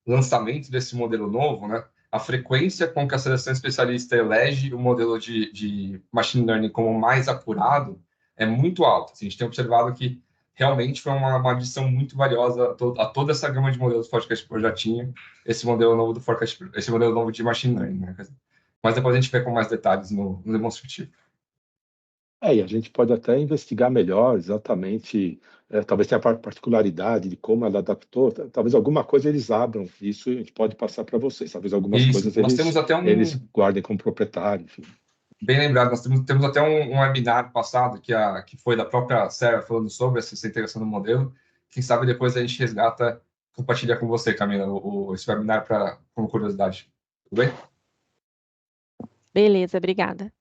lançamento desse modelo novo, né, a frequência com que a seleção especialista elege o modelo de Machine Learning como mais apurado é muito alta. A gente tem observado que realmente foi uma adição muito valiosa a toda essa gama de modelos do Forecast Pro já tinha esse modelo novo do Forecast, esse modelo novo de Machine Learning, né? Mas depois a gente vê com mais detalhes no demonstrativo. E a gente pode até investigar melhor exatamente, talvez tenha a particularidade de como ela adaptou, talvez alguma coisa eles abram, isso a gente pode passar para vocês, talvez algumas coisas eles guardem como proprietário, enfim. Bem lembrado, nós temos até um webinar passado que foi da própria Sarah falando sobre essa integração do modelo. Quem sabe depois a gente resgata, compartilha com você, Camila, esse webinar como curiosidade. Tudo bem? Beleza, obrigada.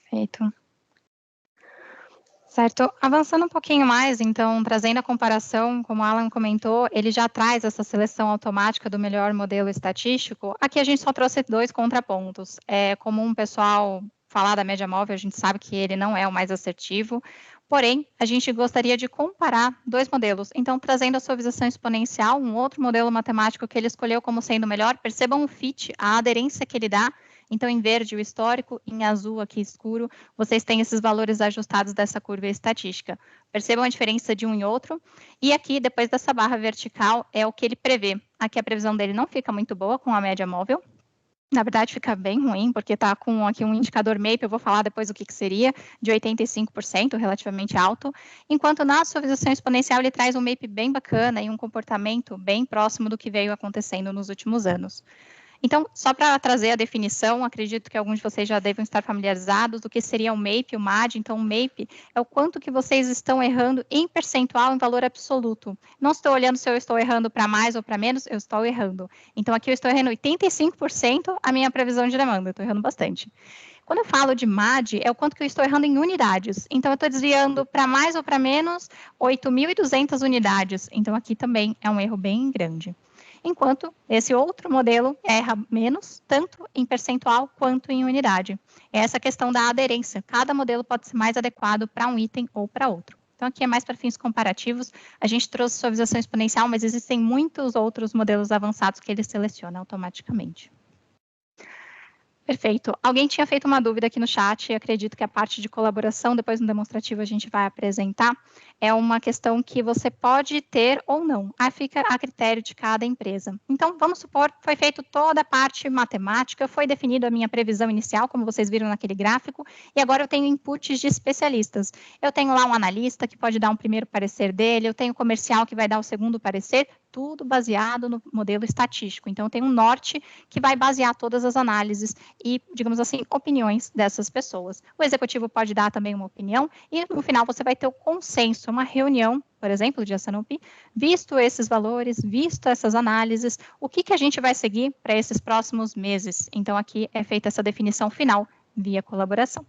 Perfeito. Certo. Avançando um pouquinho mais, então, trazendo a comparação, como o Alan comentou, ele já traz essa seleção automática do melhor modelo estatístico. Aqui a gente só trouxe 2 contrapontos. É comum o pessoal falar da média móvel, a gente sabe que ele não é o mais assertivo, porém, a gente gostaria de comparar 2 modelos. Então, trazendo a suavização exponencial, um outro modelo matemático que ele escolheu como sendo melhor, percebam o fit, a aderência que ele dá. Então, em verde o histórico, em azul aqui escuro, vocês têm esses valores ajustados dessa curva estatística. Percebam a diferença de um e outro. E aqui, depois dessa barra vertical, é o que ele prevê. Aqui a previsão dele não fica muito boa com a média móvel. Na verdade, fica bem ruim, porque está com aqui um indicador MAPE, eu vou falar depois o que seria, de 85%, relativamente alto, enquanto na suavização exponencial ele traz um MAPE bem bacana e um comportamento bem próximo do que veio acontecendo nos últimos anos. Então, só para trazer a definição, acredito que alguns de vocês já devem estar familiarizados do que seria o MAPE, o MAD. Então, o MAPE é o quanto que vocês estão errando em percentual, em valor absoluto. Não estou olhando se eu estou errando para mais ou para menos, eu estou errando. Então, aqui eu estou errando 85% a minha previsão de demanda, eu estou errando bastante. Quando eu falo de MAD, é o quanto que eu estou errando em unidades. Então, eu estou desviando para mais ou para menos 8.200 unidades. Então, aqui também é um erro bem grande. Enquanto esse outro modelo erra menos, tanto em percentual quanto em unidade. É essa questão da aderência. Cada modelo pode ser mais adequado para um item ou para outro. Então, aqui é mais para fins comparativos. A gente trouxe suavização exponencial, mas existem muitos outros modelos avançados que ele seleciona automaticamente. Perfeito. Alguém tinha feito uma dúvida aqui no chat, e acredito que a parte de colaboração, depois no demonstrativo a gente vai apresentar, é uma questão que você pode ter ou não. Fica a critério de cada empresa. Então, vamos supor, foi feito toda a parte matemática, foi definido a minha previsão inicial, como vocês viram naquele gráfico, e agora eu tenho inputs de especialistas. Eu tenho lá um analista que pode dar um primeiro parecer dele, eu tenho o comercial que vai dar o segundo parecer, tudo baseado no modelo estatístico. Então, tem um norte que vai basear todas as análises e, digamos assim, opiniões dessas pessoas. O executivo pode dar também uma opinião e, no final, você vai ter o consenso, uma reunião, por exemplo, de S&OP, visto esses valores, visto essas análises, o que a gente vai seguir para esses próximos meses. Então, aqui é feita essa definição final via colaboração.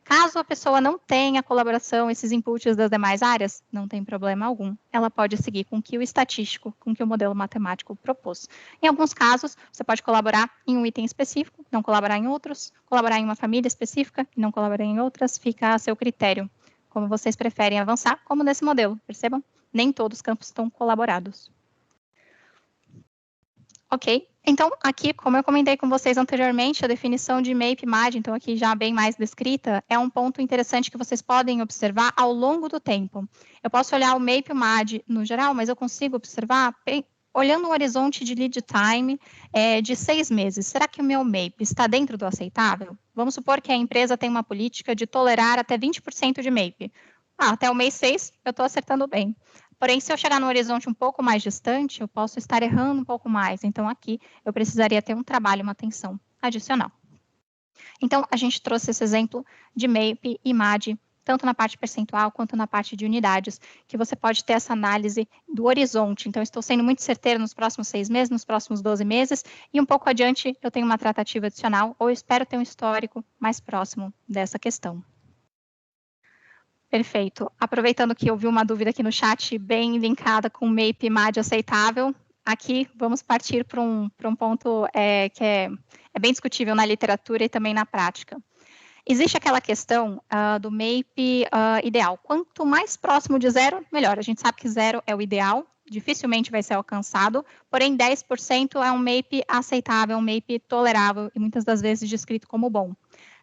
Caso a pessoa não tenha colaboração, esses inputs das demais áreas, não tem problema algum. Ela pode seguir com o que o estatístico, com o que o modelo matemático propôs. Em alguns casos, você pode colaborar em um item específico, não colaborar em outros, colaborar em uma família específica e não colaborar em outras, fica a seu critério. Como vocês preferem avançar, como nesse modelo, percebam? Nem todos os campos estão colaborados. Ok, então aqui, como eu comentei com vocês anteriormente, a definição de MAPE MAD, então aqui já bem mais descrita, é um ponto interessante que vocês podem observar ao longo do tempo. Eu posso olhar o MAPE MAD no geral, mas eu consigo observar, olhando um horizonte de lead time de 6 meses, será que o meu MAPE está dentro do aceitável? Vamos supor que a empresa tem uma política de tolerar até 20% de MAPE. Até o mês 6, eu estou acertando bem. Porém, se eu chegar no horizonte um pouco mais distante, eu posso estar errando um pouco mais. Então, aqui, eu precisaria ter um trabalho, uma atenção adicional. Então, a gente trouxe esse exemplo de MAPE e MAD, tanto na parte percentual quanto na parte de unidades, que você pode ter essa análise do horizonte. Então, estou sendo muito certeiro nos próximos 6 meses, nos próximos 12 meses, e um pouco adiante eu tenho uma tratativa adicional, ou eu espero ter um histórico mais próximo dessa questão. Perfeito. Aproveitando que eu vi uma dúvida aqui no chat, bem linkada com MAPE e MAD aceitável, aqui vamos partir para um ponto que é bem discutível na literatura e também na prática. Existe aquela questão do MAPE ideal. Quanto mais próximo de zero, melhor. A gente sabe que zero é o ideal, dificilmente vai ser alcançado, porém 10% é um MAPE aceitável, um MAPE tolerável e muitas das vezes descrito como bom.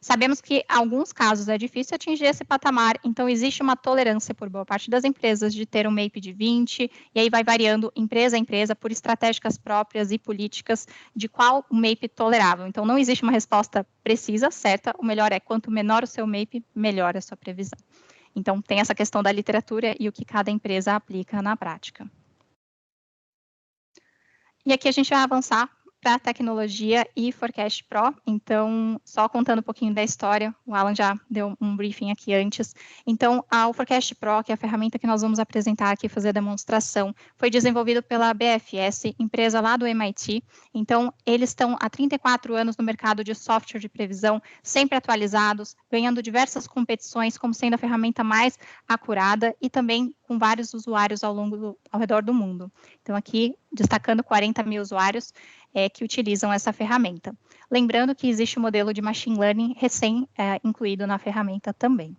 Sabemos que, em alguns casos, é difícil atingir esse patamar, então existe uma tolerância por boa parte das empresas de ter um MAPE de 20, e aí vai variando empresa a empresa por estratégicas próprias e políticas de qual o MAPE tolerável. Então, não existe uma resposta precisa, certa, o melhor é quanto menor o seu MAPE, melhor a sua previsão. Então, tem essa questão da literatura e o que cada empresa aplica na prática. E aqui a gente vai avançar para tecnologia e Forecast Pro. Então, só contando um pouquinho da história, o Alan já deu um briefing aqui antes. Então, o Forecast Pro, que é a ferramenta que nós vamos apresentar aqui, fazer a demonstração, foi desenvolvido pela BFS, empresa lá do MIT. Então, eles estão há 34 anos no mercado de software de previsão, sempre atualizados, ganhando diversas competições, como sendo a ferramenta mais acurada e também com vários usuários ao redor do mundo. Então, aqui, destacando 40 mil usuários que utilizam essa ferramenta. Lembrando que existe um modelo de Machine Learning recém incluído na ferramenta também.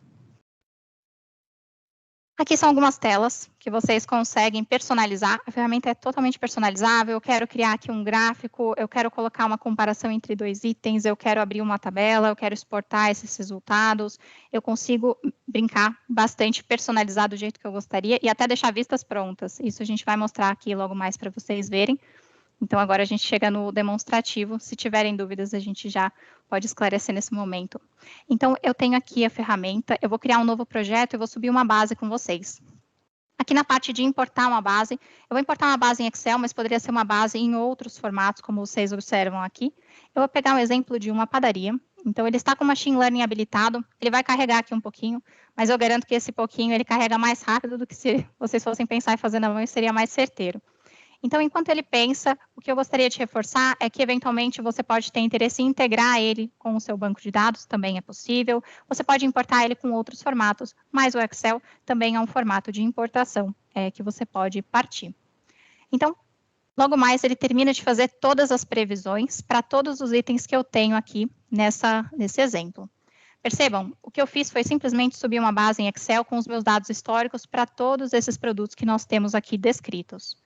Aqui são algumas telas que vocês conseguem personalizar. A ferramenta é totalmente personalizável. Eu quero criar aqui um gráfico, eu quero colocar uma comparação entre 2 itens, eu quero abrir uma tabela, eu quero exportar esses resultados. Eu consigo brincar bastante, personalizar do jeito que eu gostaria e até deixar vistas prontas. Isso a gente vai mostrar aqui logo mais para vocês verem. Então, agora a gente chega no demonstrativo. Se tiverem dúvidas, a gente já pode esclarecer nesse momento. Então, eu tenho aqui a ferramenta, eu vou criar um novo projeto e vou subir uma base com vocês. Aqui na parte de importar uma base, eu vou importar uma base em Excel, mas poderia ser uma base em outros formatos, como vocês observam aqui. Eu vou pegar um exemplo de uma padaria. Então, ele está com o Machine Learning habilitado, ele vai carregar aqui um pouquinho, mas eu garanto que esse pouquinho ele carrega mais rápido do que se vocês fossem pensar em fazer na mão e seria mais certeiro. Então, enquanto ele pensa, o que eu gostaria de reforçar é que, eventualmente, você pode ter interesse em integrar ele com o seu banco de dados, também é possível. Você pode importar ele com outros formatos, mas o Excel também é um formato de importação que você pode partir. Então, logo mais, ele termina de fazer todas as previsões para todos os itens que eu tenho aqui nesse exemplo. Percebam, o que eu fiz foi simplesmente subir uma base em Excel com os meus dados históricos para todos esses produtos que nós temos aqui descritos.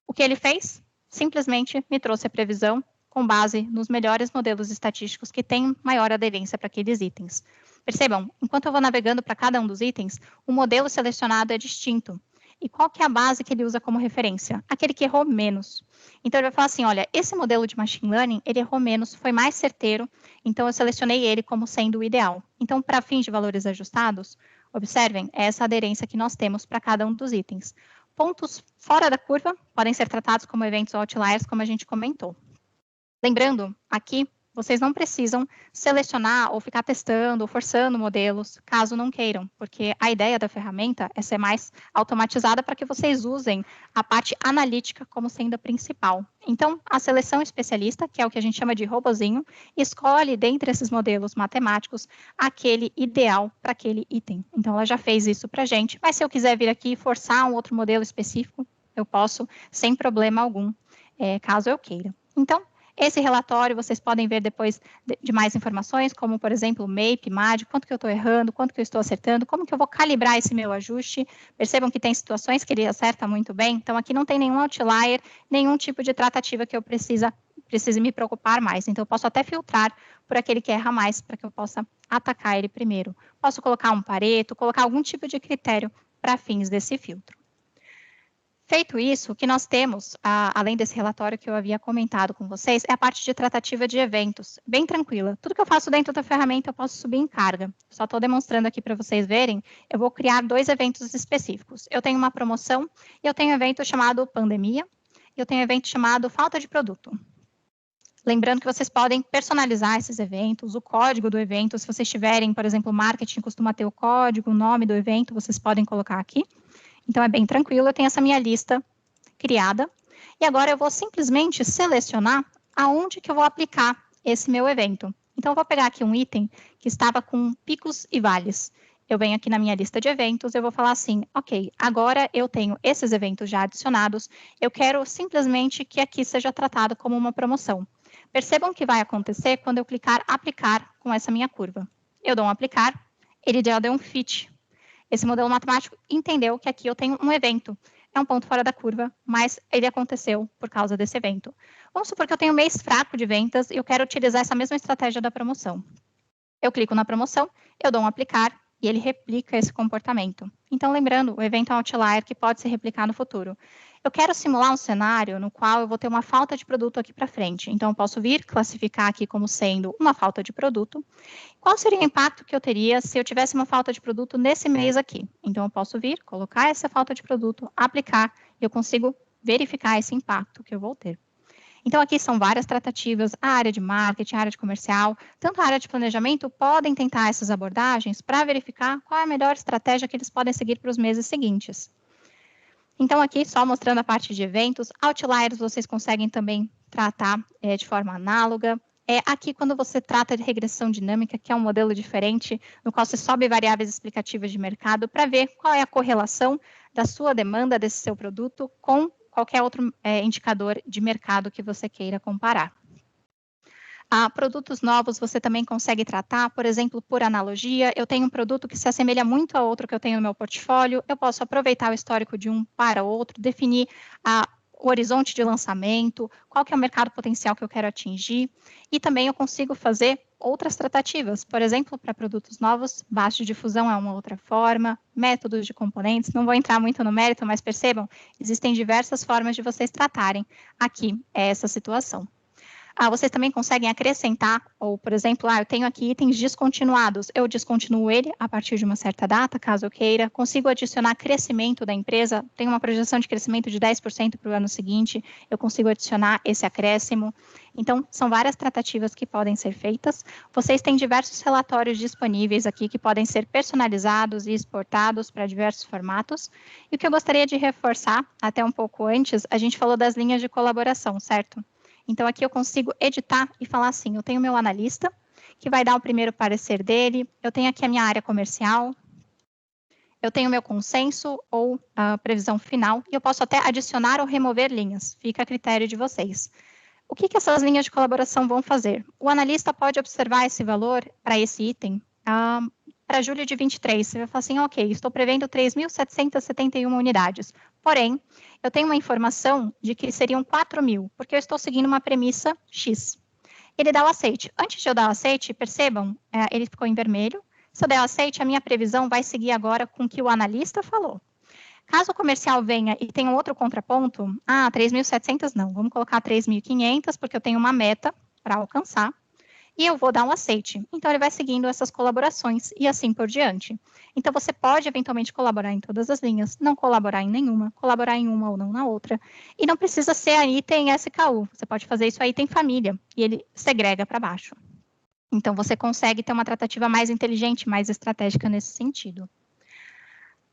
O que ele fez? Simplesmente me trouxe a previsão com base nos melhores modelos estatísticos que têm maior aderência para aqueles itens. Percebam, enquanto eu vou navegando para cada um dos itens, o modelo selecionado é distinto. E qual que é a base que ele usa como referência? Aquele que errou menos. Então, ele vai falar assim, olha, esse modelo de Machine Learning, ele errou menos, foi mais certeiro, então eu selecionei ele como sendo o ideal. Então, para fins de valores ajustados, observem, é essa aderência que nós temos para cada um dos itens. Pontos fora da curva podem ser tratados como eventos ou outliers, como a gente comentou. Lembrando, aqui, vocês não precisam selecionar ou ficar testando ou forçando modelos, caso não queiram, porque a ideia da ferramenta é ser mais automatizada para que vocês usem a parte analítica como sendo a principal. Então, a seleção especialista, que é o que a gente chama de robozinho, escolhe dentre esses modelos matemáticos aquele ideal para aquele item. Então, ela já fez isso para a gente, mas se eu quiser vir aqui e forçar um outro modelo específico, eu posso sem problema algum, caso eu queira. Então, esse relatório, vocês podem ver depois de mais informações, como, por exemplo, MAPE, MAD, quanto que eu estou errando, quanto que eu estou acertando, como que eu vou calibrar esse meu ajuste. Percebam que tem situações que ele acerta muito bem, então aqui não tem nenhum outlier, nenhum tipo de tratativa que eu precise me preocupar mais. Então, eu posso até filtrar por aquele que erra mais, para que eu possa atacar ele primeiro. Posso colocar um Pareto, colocar algum tipo de critério para fins desse filtro. Feito isso, o que nós temos, além desse relatório que eu havia comentado com vocês, é a parte de tratativa de eventos, bem tranquila. Tudo que eu faço dentro da ferramenta eu posso subir em carga. Só estou demonstrando aqui para vocês verem, eu vou criar 2 eventos específicos. Eu tenho uma promoção e eu tenho um evento chamado pandemia, e eu tenho um evento chamado falta de produto. Lembrando que vocês podem personalizar esses eventos, o código do evento, se vocês tiverem, por exemplo, marketing costuma ter o código, o nome do evento, vocês podem colocar aqui. Então, é bem tranquilo, eu tenho essa minha lista criada. E agora eu vou simplesmente selecionar aonde que eu vou aplicar esse meu evento. Então, eu vou pegar aqui um item que estava com picos e vales. Eu venho aqui na minha lista de eventos, eu vou falar assim, ok, agora eu tenho esses eventos já adicionados, eu quero simplesmente que aqui seja tratado como uma promoção. Percebam o que vai acontecer quando eu clicar aplicar com essa minha curva. Eu dou um aplicar, ele já deu um fit. Esse modelo matemático entendeu que aqui eu tenho um evento. É um ponto fora da curva, mas ele aconteceu por causa desse evento. Vamos supor que eu tenho um mês fraco de ventas e eu quero utilizar essa mesma estratégia da promoção. Eu clico na promoção, eu dou um aplicar e ele replica esse comportamento. Então, lembrando, o evento é um outlier que pode se replicar no futuro. Eu quero simular um cenário no qual eu vou ter uma falta de produto aqui para frente. Então, eu posso vir classificar aqui como sendo uma falta de produto. Qual seria o impacto que eu teria se eu tivesse uma falta de produto nesse mês aqui? Então, eu posso vir, colocar essa falta de produto, aplicar, e eu consigo verificar esse impacto que eu vou ter. Então, aqui são várias tratativas, a área de marketing, a área de comercial, tanto a área de planejamento, podem tentar essas abordagens para verificar qual é a melhor estratégia que eles podem seguir para os meses seguintes. Então, aqui, só mostrando a parte de eventos, outliers vocês conseguem também tratar de forma análoga. Aqui, quando você trata de regressão dinâmica, que é um modelo diferente, no qual você sobe variáveis explicativas de mercado para ver qual é a correlação da sua demanda desse seu produto com qualquer outro indicador de mercado que você queira comparar. Produtos novos você também consegue tratar, por exemplo, por analogia. Eu tenho um produto que se assemelha muito a outro que eu tenho no meu portfólio, eu posso aproveitar o histórico de um para outro, definir o horizonte de lançamento, qual que é o mercado potencial que eu quero atingir, e também eu consigo fazer outras tratativas, por exemplo, para produtos novos, baixo de difusão é uma outra forma, métodos de componentes, não vou entrar muito no mérito, mas percebam, existem diversas formas de vocês tratarem aqui essa situação. Vocês também conseguem acrescentar, ou, por exemplo, eu tenho aqui itens descontinuados, eu descontinuo ele a partir de uma certa data, caso eu queira, consigo adicionar crescimento da empresa, tem uma projeção de crescimento de 10% para o ano seguinte, eu consigo adicionar esse acréscimo. Então, são várias tratativas que podem ser feitas. Vocês têm diversos relatórios disponíveis aqui que podem ser personalizados e exportados para diversos formatos. E o que eu gostaria de reforçar, até um pouco antes, a gente falou das linhas de colaboração, certo? Então, aqui eu consigo editar e falar assim, eu tenho meu analista, que vai dar o primeiro parecer dele, eu tenho aqui a minha área comercial, eu tenho meu consenso ou a previsão final, e eu posso até adicionar ou remover linhas, fica a critério de vocês. O que essas linhas de colaboração vão fazer? O analista pode observar esse valor para esse item para julho de 23. Você vai falar assim, ok, estou prevendo 3.771 unidades. Porém, eu tenho uma informação de que seriam 4.000, porque eu estou seguindo uma premissa X. Ele dá o aceite. Antes de eu dar o aceite, percebam, ele ficou em vermelho. Se eu der o aceite, a minha previsão vai seguir agora com o que o analista falou. Caso o comercial venha e tenha um outro contraponto, 3.700 não, vamos colocar 3.500, porque eu tenho uma meta para alcançar, e eu vou dar um aceite. Então, ele vai seguindo essas colaborações e assim por diante. Então, você pode eventualmente colaborar em todas as linhas, não colaborar em nenhuma, colaborar em uma ou não na outra, e não precisa ser a item SKU, você pode fazer isso a item família, e ele segrega para baixo. Então, você consegue ter uma tratativa mais inteligente, mais estratégica nesse sentido.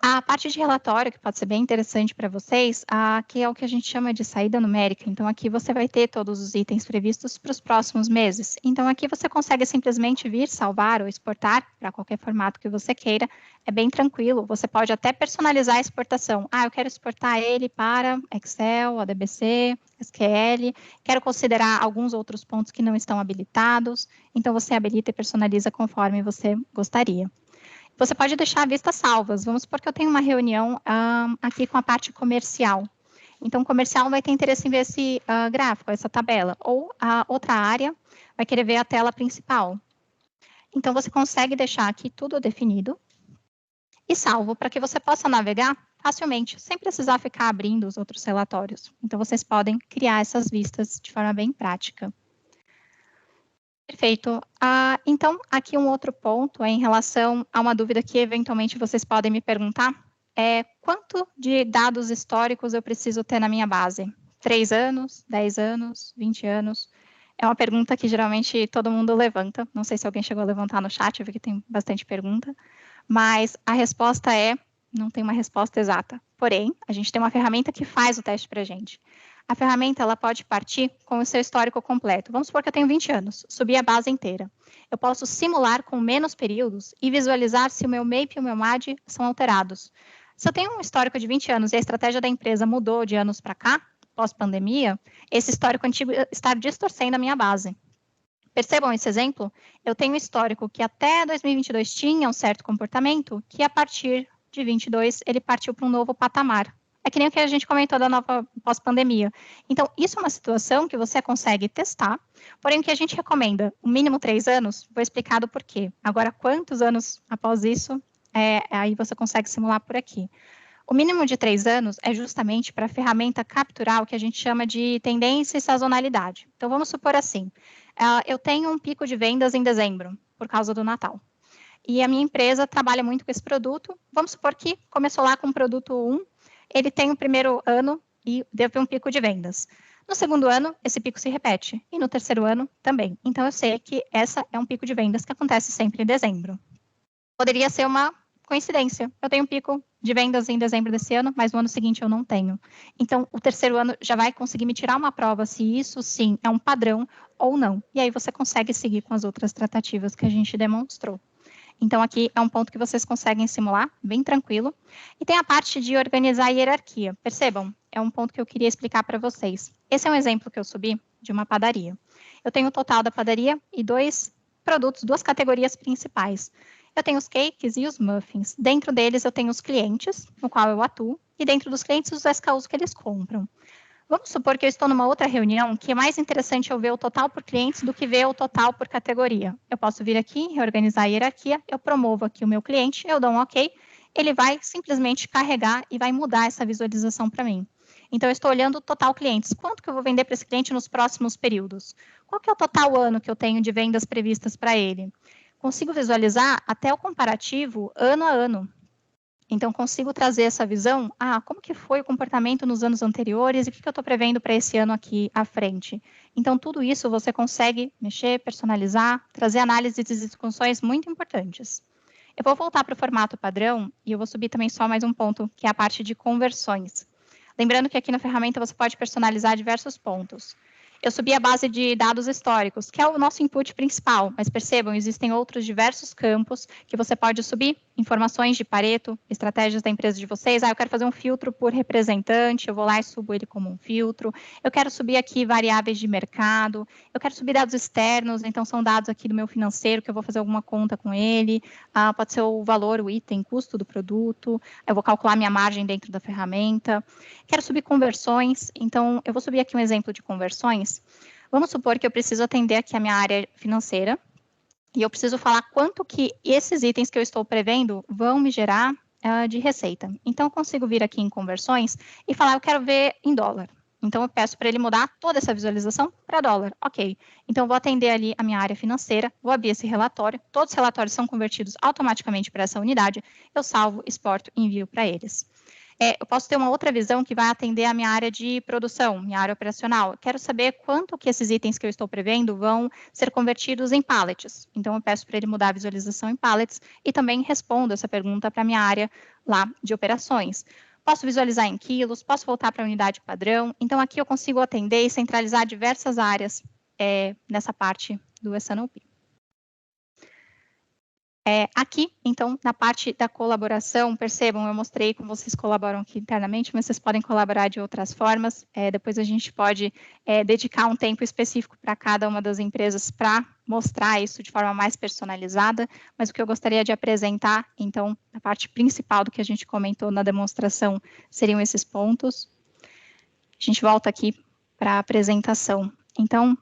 A parte de relatório, que pode ser bem interessante para vocês, que é o que a gente chama de saída numérica. Então, aqui você vai ter todos os itens previstos para os próximos meses. Então, aqui você consegue simplesmente vir, salvar ou exportar para qualquer formato que você queira. É bem tranquilo. Você pode até personalizar a exportação. Eu quero exportar ele para Excel, ADBC, SQL. Quero considerar alguns outros pontos que não estão habilitados. Então, você habilita e personaliza conforme você gostaria. Você pode deixar vistas salvas. Vamos supor que eu tenho uma reunião aqui com a parte comercial. Então, o comercial vai ter interesse em ver esse gráfico, essa tabela. Ou a outra área vai querer ver a tela principal. Então, você consegue deixar aqui tudo definido e salvo para que você possa navegar facilmente, sem precisar ficar abrindo os outros relatórios. Então, vocês podem criar essas vistas de forma bem prática. Perfeito. Então, aqui um outro ponto é em relação a uma dúvida que eventualmente vocês podem me perguntar, quanto de dados históricos eu preciso ter na minha base? 3 anos, 10 anos, 20 anos? É uma pergunta que geralmente todo mundo levanta, não sei se alguém chegou a levantar no chat, eu vi que tem bastante pergunta, mas a resposta não tem uma resposta exata, porém, a gente tem uma ferramenta que faz o teste para a gente. A ferramenta ela pode partir com o seu histórico completo. Vamos supor que eu tenho 20 anos, subi a base inteira. Eu posso simular com menos períodos e visualizar se o meu MAP e o meu MAD são alterados. Se eu tenho um histórico de 20 anos e a estratégia da empresa mudou de anos para cá, pós-pandemia, esse histórico antigo está distorcendo a minha base. Percebam esse exemplo? Eu tenho um histórico que até 2022 tinha um certo comportamento, que a partir de 22 ele partiu para um novo patamar. É que nem o que a gente comentou da nova pós-pandemia. Então, isso é uma situação que você consegue testar, porém o que a gente recomenda, o mínimo 3 anos, vou explicar do porquê. Agora, quantos anos após isso, aí você consegue simular por aqui. O mínimo de 3 anos é justamente para a ferramenta capturar o que a gente chama de tendência e sazonalidade. Então, vamos supor assim, eu tenho um pico de vendas em dezembro, por causa do Natal. E a minha empresa trabalha muito com esse produto. Vamos supor que começou lá com o produto 1, ele tem o primeiro ano e deve ter um pico de vendas. No segundo ano, esse pico se repete. E no terceiro ano, também. Então, eu sei que essa é um pico de vendas que acontece sempre em dezembro. Poderia ser uma coincidência. Eu tenho um pico de vendas em dezembro desse ano, mas no ano seguinte eu não tenho. Então, o terceiro ano já vai conseguir me tirar uma prova se isso, sim, é um padrão ou não. E aí você consegue seguir com as outras tratativas que a gente demonstrou. Então, aqui é um ponto que vocês conseguem simular, bem tranquilo. E tem a parte de organizar a hierarquia. Percebam? É um ponto que eu queria explicar para vocês. Esse é um exemplo que eu subi de uma padaria. Eu tenho o total da padaria e dois produtos, duas categorias principais. Eu tenho os cakes e os muffins. Dentro deles eu tenho os clientes, no qual eu atuo, e dentro dos clientes os SKUs que eles compram. Vamos supor que eu estou numa outra reunião que é mais interessante eu ver o total por clientes do que ver o total por categoria. Eu posso vir aqui, reorganizar a hierarquia, eu promovo aqui o meu cliente, eu dou um OK, ele vai simplesmente carregar e vai mudar essa visualização para mim. Então, eu estou olhando o total clientes. Quanto que eu vou vender para esse cliente nos próximos períodos? Qual que é o total ano que eu tenho de vendas previstas para ele? Consigo visualizar até o comparativo ano a ano. Então, consigo trazer essa visão, como que foi o comportamento nos anos anteriores e o que eu estou prevendo para esse ano aqui à frente. Então, tudo isso você consegue mexer, personalizar, trazer análises e discussões muito importantes. Eu vou voltar para o formato padrão e eu vou subir também só mais um ponto, que é a parte de conversões. Lembrando que aqui na ferramenta você pode personalizar diversos pontos. Eu subi a base de dados históricos, que é o nosso input principal, mas percebam, existem outros diversos campos que você pode subir informações de Pareto, estratégias da empresa de vocês. Eu quero fazer um filtro por representante, eu vou lá e subo ele como um filtro. Eu quero subir aqui variáveis de mercado, eu quero subir dados externos, então são dados aqui do meu financeiro, que eu vou fazer alguma conta com ele, pode ser o valor, o item, custo do produto, eu vou calcular minha margem dentro da ferramenta. Quero subir conversões, então eu vou subir aqui um exemplo de conversões. Vamos supor que eu preciso atender aqui a minha área financeira e eu preciso falar quanto que esses itens que eu estou prevendo vão me gerar de receita. Então, eu consigo vir aqui em conversões e falar, eu quero ver em dólar. Então, eu peço para ele mudar toda essa visualização para dólar. Ok. Então, eu vou atender ali a minha área financeira, vou abrir esse relatório, todos os relatórios são convertidos automaticamente para essa unidade, eu salvo, exporto e envio para eles. Eu posso ter uma outra visão que vai atender a minha área de produção, minha área operacional. Quero saber quanto que esses itens que eu estou prevendo vão ser convertidos em pallets. Então, eu peço para ele mudar a visualização em pallets e também respondo essa pergunta para a minha área lá de operações. Posso visualizar em quilos, posso voltar para a unidade padrão. Então, aqui eu consigo atender e centralizar diversas áreas nessa parte do S&OP. Aqui, então, na parte da colaboração, percebam, eu mostrei como vocês colaboram aqui internamente, mas vocês podem colaborar de outras formas. Depois a gente pode dedicar um tempo específico para cada uma das empresas para mostrar isso de forma mais personalizada, mas o que eu gostaria de apresentar, então, a parte principal do que a gente comentou na demonstração seriam esses pontos. A gente volta aqui para a apresentação. Então,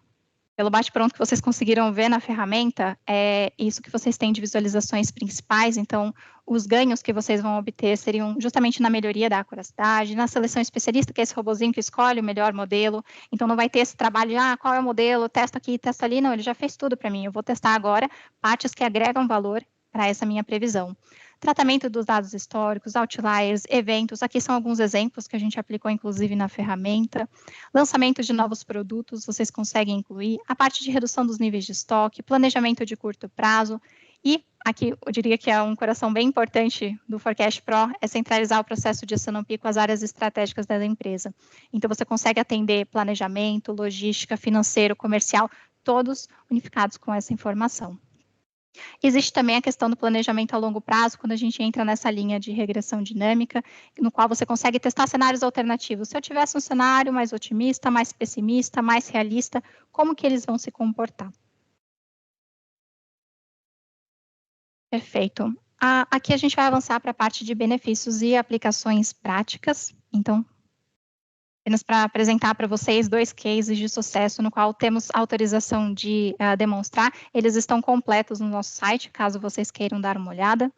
pelo bate-pronto que vocês conseguiram ver na ferramenta, é isso que vocês têm de visualizações principais, então os ganhos que vocês vão obter seriam justamente na melhoria da acuracidade, na seleção especialista, que é esse robozinho que escolhe o melhor modelo, então não vai ter esse trabalho de, qual é o modelo, testa aqui, testa ali, não, ele já fez tudo para mim, eu vou testar agora partes que agregam valor para essa minha previsão. Tratamento dos dados históricos, outliers, eventos, aqui são alguns exemplos que a gente aplicou, inclusive, na ferramenta. Lançamento de novos produtos, vocês conseguem incluir. A parte de redução dos níveis de estoque, planejamento de curto prazo. E aqui, eu diria que é um coração bem importante do Forecast Pro, é centralizar o processo de S&OP com as áreas estratégicas da empresa. Então, você consegue atender planejamento, logística, financeiro, comercial, todos unificados com essa informação. Existe também a questão do planejamento a longo prazo, quando a gente entra nessa linha de regressão dinâmica, no qual você consegue testar cenários alternativos. Se eu tivesse um cenário mais otimista, mais pessimista, mais realista, como que eles vão se comportar? Perfeito. Aqui a gente vai avançar para a parte de benefícios e aplicações práticas. Então, apenas para apresentar para vocês 2 cases de sucesso, no qual temos autorização de demonstrar. Eles estão completos no nosso site, caso vocês queiram dar uma olhada.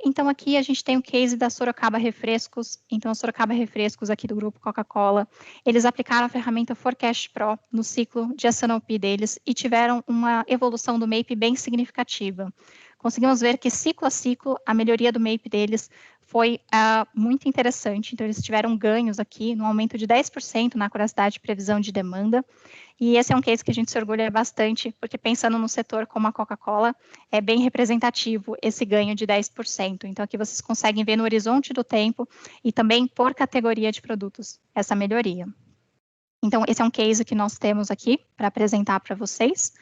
Então, aqui a gente tem o case da Sorocaba Refrescos. Então, a Sorocaba Refrescos, aqui do grupo Coca-Cola, eles aplicaram a ferramenta Forecast Pro no ciclo de S&OP deles e tiveram uma evolução do MAPE bem significativa. Conseguimos ver que ciclo a ciclo, a melhoria do MAPE deles foi muito interessante. Então, eles tiveram ganhos aqui, no aumento de 10% na acuracidade de previsão de demanda. E esse é um case que a gente se orgulha bastante, porque pensando no setor como a Coca-Cola, é bem representativo esse ganho de 10%. Então, aqui vocês conseguem ver no horizonte do tempo e também por categoria de produtos essa melhoria. Então, esse é um case que nós temos aqui para apresentar para vocês.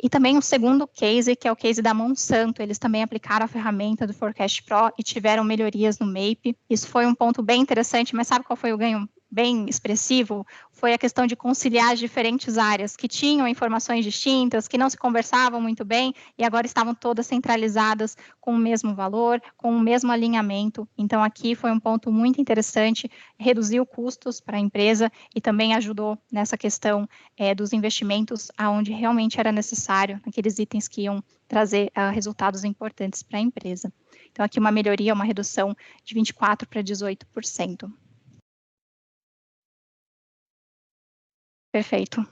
E também um segundo case, que é o case da Monsanto. Eles também aplicaram a ferramenta do Forecast Pro e tiveram melhorias no MAPE. Isso foi um ponto bem interessante, mas sabe qual foi o ganho bem expressivo foi a questão de conciliar as diferentes áreas que tinham informações distintas, que não se conversavam muito bem e agora estavam todas centralizadas com o mesmo valor, com o mesmo alinhamento. Então, aqui foi um ponto muito interessante, reduziu custos para a empresa e também ajudou nessa questão dos investimentos aonde realmente era necessário, naqueles itens que iam trazer resultados importantes para a empresa. Então, aqui uma melhoria, uma redução de 24% para 18%. Perfeito.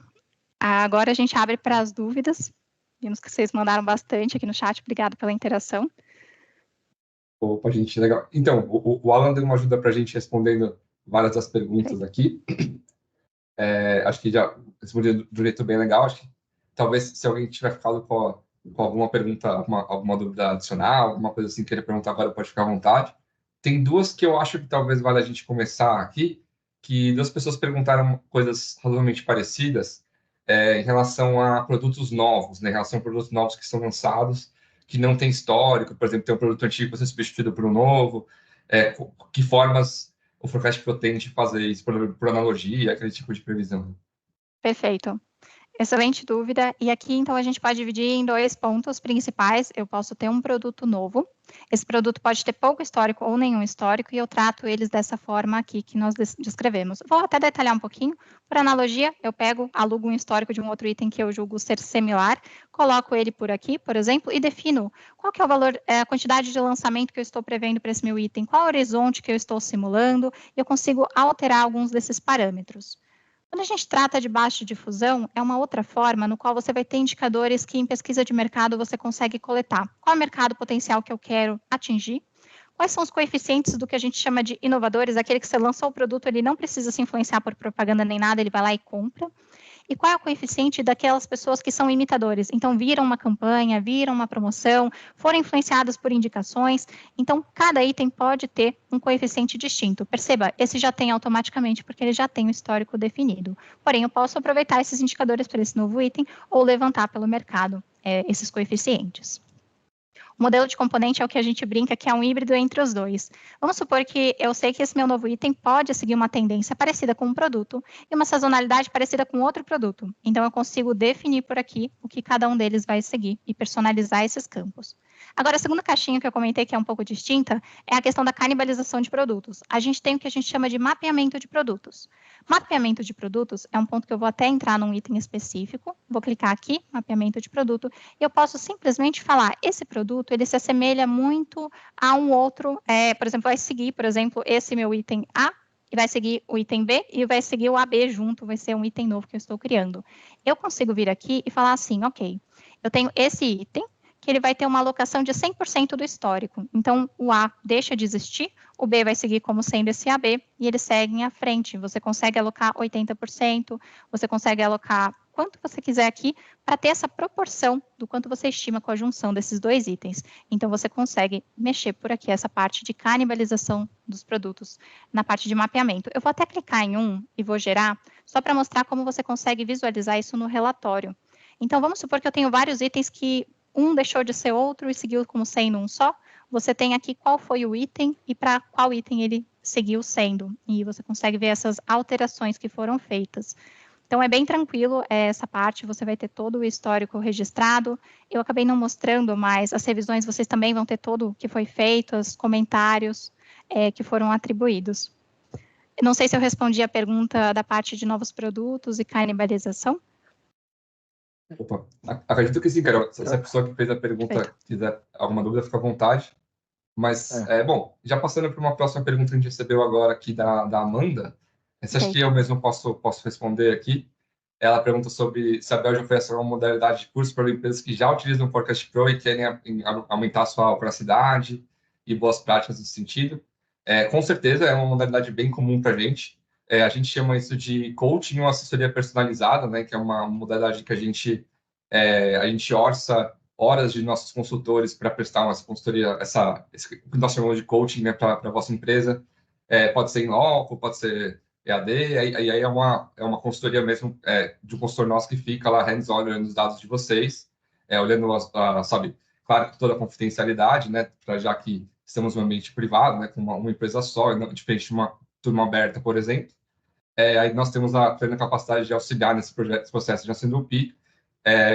Agora a gente abre para as dúvidas. Vimos que vocês mandaram bastante aqui no chat. Obrigado pela interação. Opa, gente, legal. Então, o Alan deu uma ajuda para a gente respondendo várias das perguntas aqui. Acho que já respondeu de um jeito bem legal. Acho que talvez se alguém tiver ficado com alguma pergunta, alguma dúvida adicional, alguma coisa assim, querer perguntar agora, pode ficar à vontade. Tem duas que eu acho que talvez valha a gente começar aqui, que duas pessoas perguntaram coisas razoavelmente parecidas em relação a produtos novos, né, em relação a produtos novos que são lançados, que não tem histórico, por exemplo, tem um produto antigo que vai ser substituído por um novo, que formas o Forecast Pro tem de fazer isso, por analogia, aquele tipo de previsão. Perfeito. Excelente dúvida. E aqui, então, a gente pode dividir em 2 pontos principais. Eu posso ter um produto novo. Esse produto pode ter pouco histórico ou nenhum histórico, e eu trato eles dessa forma aqui que nós descrevemos. Vou até detalhar um pouquinho. Por analogia, eu alugo um histórico de um outro item que eu julgo ser similar, coloco ele por aqui, por exemplo, e defino qual que é o valor, a quantidade de lançamento que eu estou prevendo para esse meu item, qual é o horizonte que eu estou simulando, e eu consigo alterar alguns desses parâmetros. Quando a gente trata de baixa difusão, é uma outra forma no qual você vai ter indicadores que em pesquisa de mercado você consegue coletar. Qual é o mercado potencial que eu quero atingir? Quais são os coeficientes do que a gente chama de inovadores? Aquele que você lançou o produto, ele não precisa se influenciar por propaganda nem nada, ele vai lá e compra. E qual é o coeficiente daquelas pessoas que são imitadores? Então, viram uma campanha, viram uma promoção, foram influenciadas por indicações. Então, cada item pode ter um coeficiente distinto. Perceba, esse já tem automaticamente, porque ele já tem um histórico definido. Porém, eu posso aproveitar esses indicadores para esse novo item ou levantar pelo mercado esses coeficientes. O modelo de componente é o que a gente brinca que é um híbrido entre os dois. Vamos supor que eu sei que esse meu novo item pode seguir uma tendência parecida com um produto e uma sazonalidade parecida com outro produto. Então, eu consigo definir por aqui o que cada um deles vai seguir e personalizar esses campos. Agora, a segunda caixinha que eu comentei, que é um pouco distinta, é a questão da canibalização de produtos. A gente tem o que a gente chama de mapeamento de produtos. Mapeamento de produtos é um ponto que eu vou até entrar num item específico. Vou clicar aqui, mapeamento de produto, e eu posso simplesmente falar, esse produto, ele se assemelha muito a um outro, por exemplo, vai seguir, por exemplo, esse meu item A, e vai seguir o item B, e vai seguir o AB junto, vai ser um item novo que eu estou criando. Eu consigo vir aqui e falar assim, ok, eu tenho esse item, que ele vai ter uma alocação de 100% do histórico. Então, o A deixa de existir, o B vai seguir como sendo esse AB, e eles seguem à frente. Você consegue alocar 80%, você consegue alocar quanto você quiser aqui, para ter essa proporção do quanto você estima com a junção desses dois itens. Então, você consegue mexer por aqui essa parte de canibalização dos produtos na parte de mapeamento. Eu vou até clicar em um e vou gerar, só para mostrar como você consegue visualizar isso no relatório. Então, vamos supor que eu tenho vários itens que um deixou de ser outro e seguiu como sendo um só. Você tem aqui qual foi o item e para qual item ele seguiu sendo. E você consegue ver essas alterações que foram feitas. Então, é bem tranquilo essa parte, você vai ter todo o histórico registrado. Eu acabei não mostrando, mas as revisões vocês também vão ter todo o que foi feito, os comentários que foram atribuídos. Não sei se eu respondi a pergunta da parte de novos produtos e canibalização. Opa, acredito que sim, Carol. Se a pessoa que fez a pergunta quiser alguma dúvida, fica à vontade. Mas, bom, já passando para uma próxima pergunta que a gente recebeu agora aqui da Amanda, você acha que eu mesmo posso responder aqui? Ela pergunta sobre se a Bel oferece uma modalidade de curso para empresas que já utilizam o Forecast Pro e querem aumentar a sua operacidade e boas práticas nesse sentido. Com certeza, é uma modalidade bem comum para a gente. A gente chama isso de coaching ou assessoria personalizada, né, que é uma modalidade que a gente orça horas de nossos consultores para prestar uma consultoria, esse que nós chamamos de coaching, né, para a vossa empresa. Pode ser em loco, pode ser EAD, aí é uma consultoria mesmo de um consultor nosso que fica lá hands-on olhando os dados de vocês, olhando, sabe, claro que toda a confidencialidade, né, já que estamos num ambiente privado, né, com uma empresa só, diferente de uma turma aberta, por exemplo. aí nós temos a plena capacidade de auxiliar nesse processo de S&OP,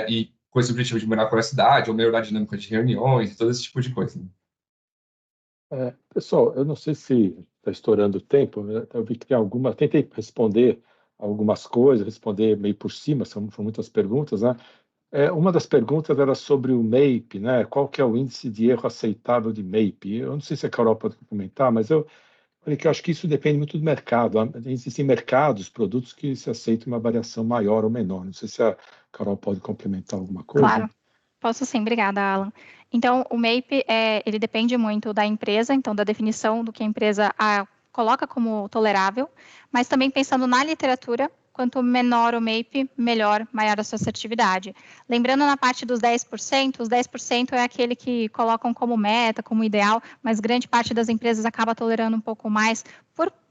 e com esse objetivo de melhorar a curiosidade, ou melhorar a dinâmica de reuniões, todo esse tipo de coisa. Pessoal, eu não sei se está estourando o tempo, eu vi que tem alguma. Tentei responder algumas coisas, responder meio por cima, são muitas perguntas, né? Uma das perguntas era sobre o MAPE, né? Qual que é o índice de erro aceitável de MAPE? Eu não sei se a Carol pode comentar, mas eu falei que eu acho que isso depende muito do mercado. Existem mercados, produtos que se aceitam uma variação maior ou menor. Não sei se a Carol pode complementar alguma coisa. Claro, posso sim, obrigada, Alan. Então, o MAPE, ele depende muito da empresa, então da definição do que a empresa coloca como tolerável, mas também pensando na literatura, quanto menor o MAPE, melhor, maior a sua assertividade. Lembrando na parte dos 10%, os 10% é aquele que colocam como meta, como ideal, mas grande parte das empresas acaba tolerando um pouco mais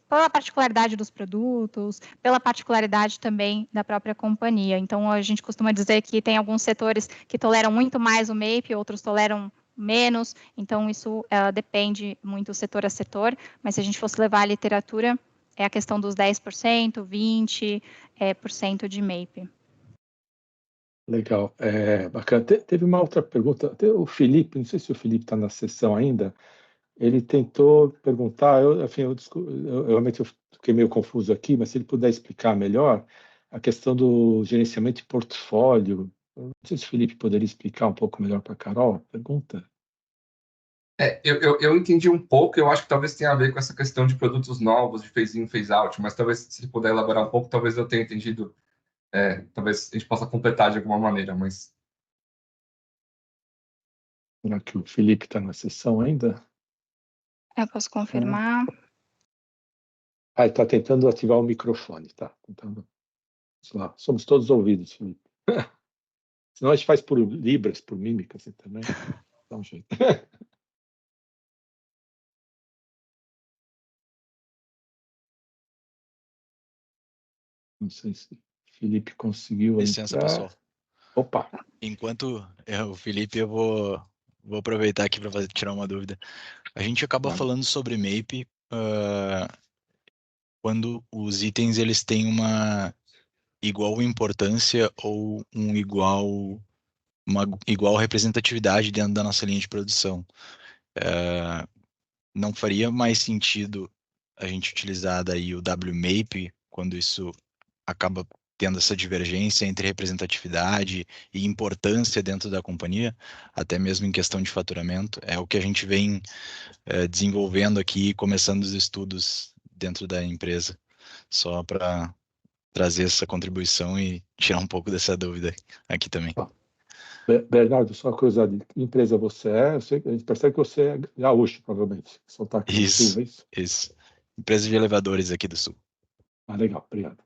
pela particularidade dos produtos, pela particularidade também da própria companhia. Então, a gente costuma dizer que tem alguns setores que toleram muito mais o MAPE, outros toleram menos, então isso depende muito setor a setor, mas se a gente fosse levar a literatura, é a questão dos 10%, 20% de MAPE. Legal, bacana. Teve uma outra pergunta, o Felipe, não sei se o Felipe está na sessão ainda, ele tentou perguntar, eu realmente fiquei meio confuso aqui, mas se ele puder explicar melhor a questão do gerenciamento de portfólio. Eu não sei se o Felipe poderia explicar um pouco melhor para a Carol. Pergunta. Eu entendi um pouco, eu acho que talvez tenha a ver com essa questão de produtos novos, de phase-in, phase-out, mas talvez, se puder elaborar um pouco, talvez eu tenha entendido, talvez a gente possa completar de alguma maneira, mas... Será que o Felipe está na sessão ainda? Eu posso confirmar. Ele está tentando ativar o microfone, tá? Tentando. Lá. Somos todos ouvidos, Felipe. Senão a gente faz por libras, por mímica, assim também. Dá um jeito. Não sei se o Felipe conseguiu Licença, entrar. pessoal. Opa! Enquanto o Felipe, eu vou aproveitar aqui para tirar uma dúvida. A gente acaba falando sobre MAPE quando os itens eles têm uma igual importância ou uma igual representatividade dentro da nossa linha de produção. Não faria mais sentido a gente utilizar daí o WMAPE quando isso acaba tendo essa divergência entre representatividade e importância dentro da companhia, até mesmo em questão de faturamento. É o que a gente vem desenvolvendo aqui, começando os estudos dentro da empresa, só para trazer essa contribuição e tirar um pouco dessa dúvida aqui também. Bernardo, só uma curiosidade, que empresa você é? A gente percebe que você é gaúcho, provavelmente. Só está aqui no Sul, é isso? Isso. Empresa de elevadores aqui do Sul. Legal, obrigado.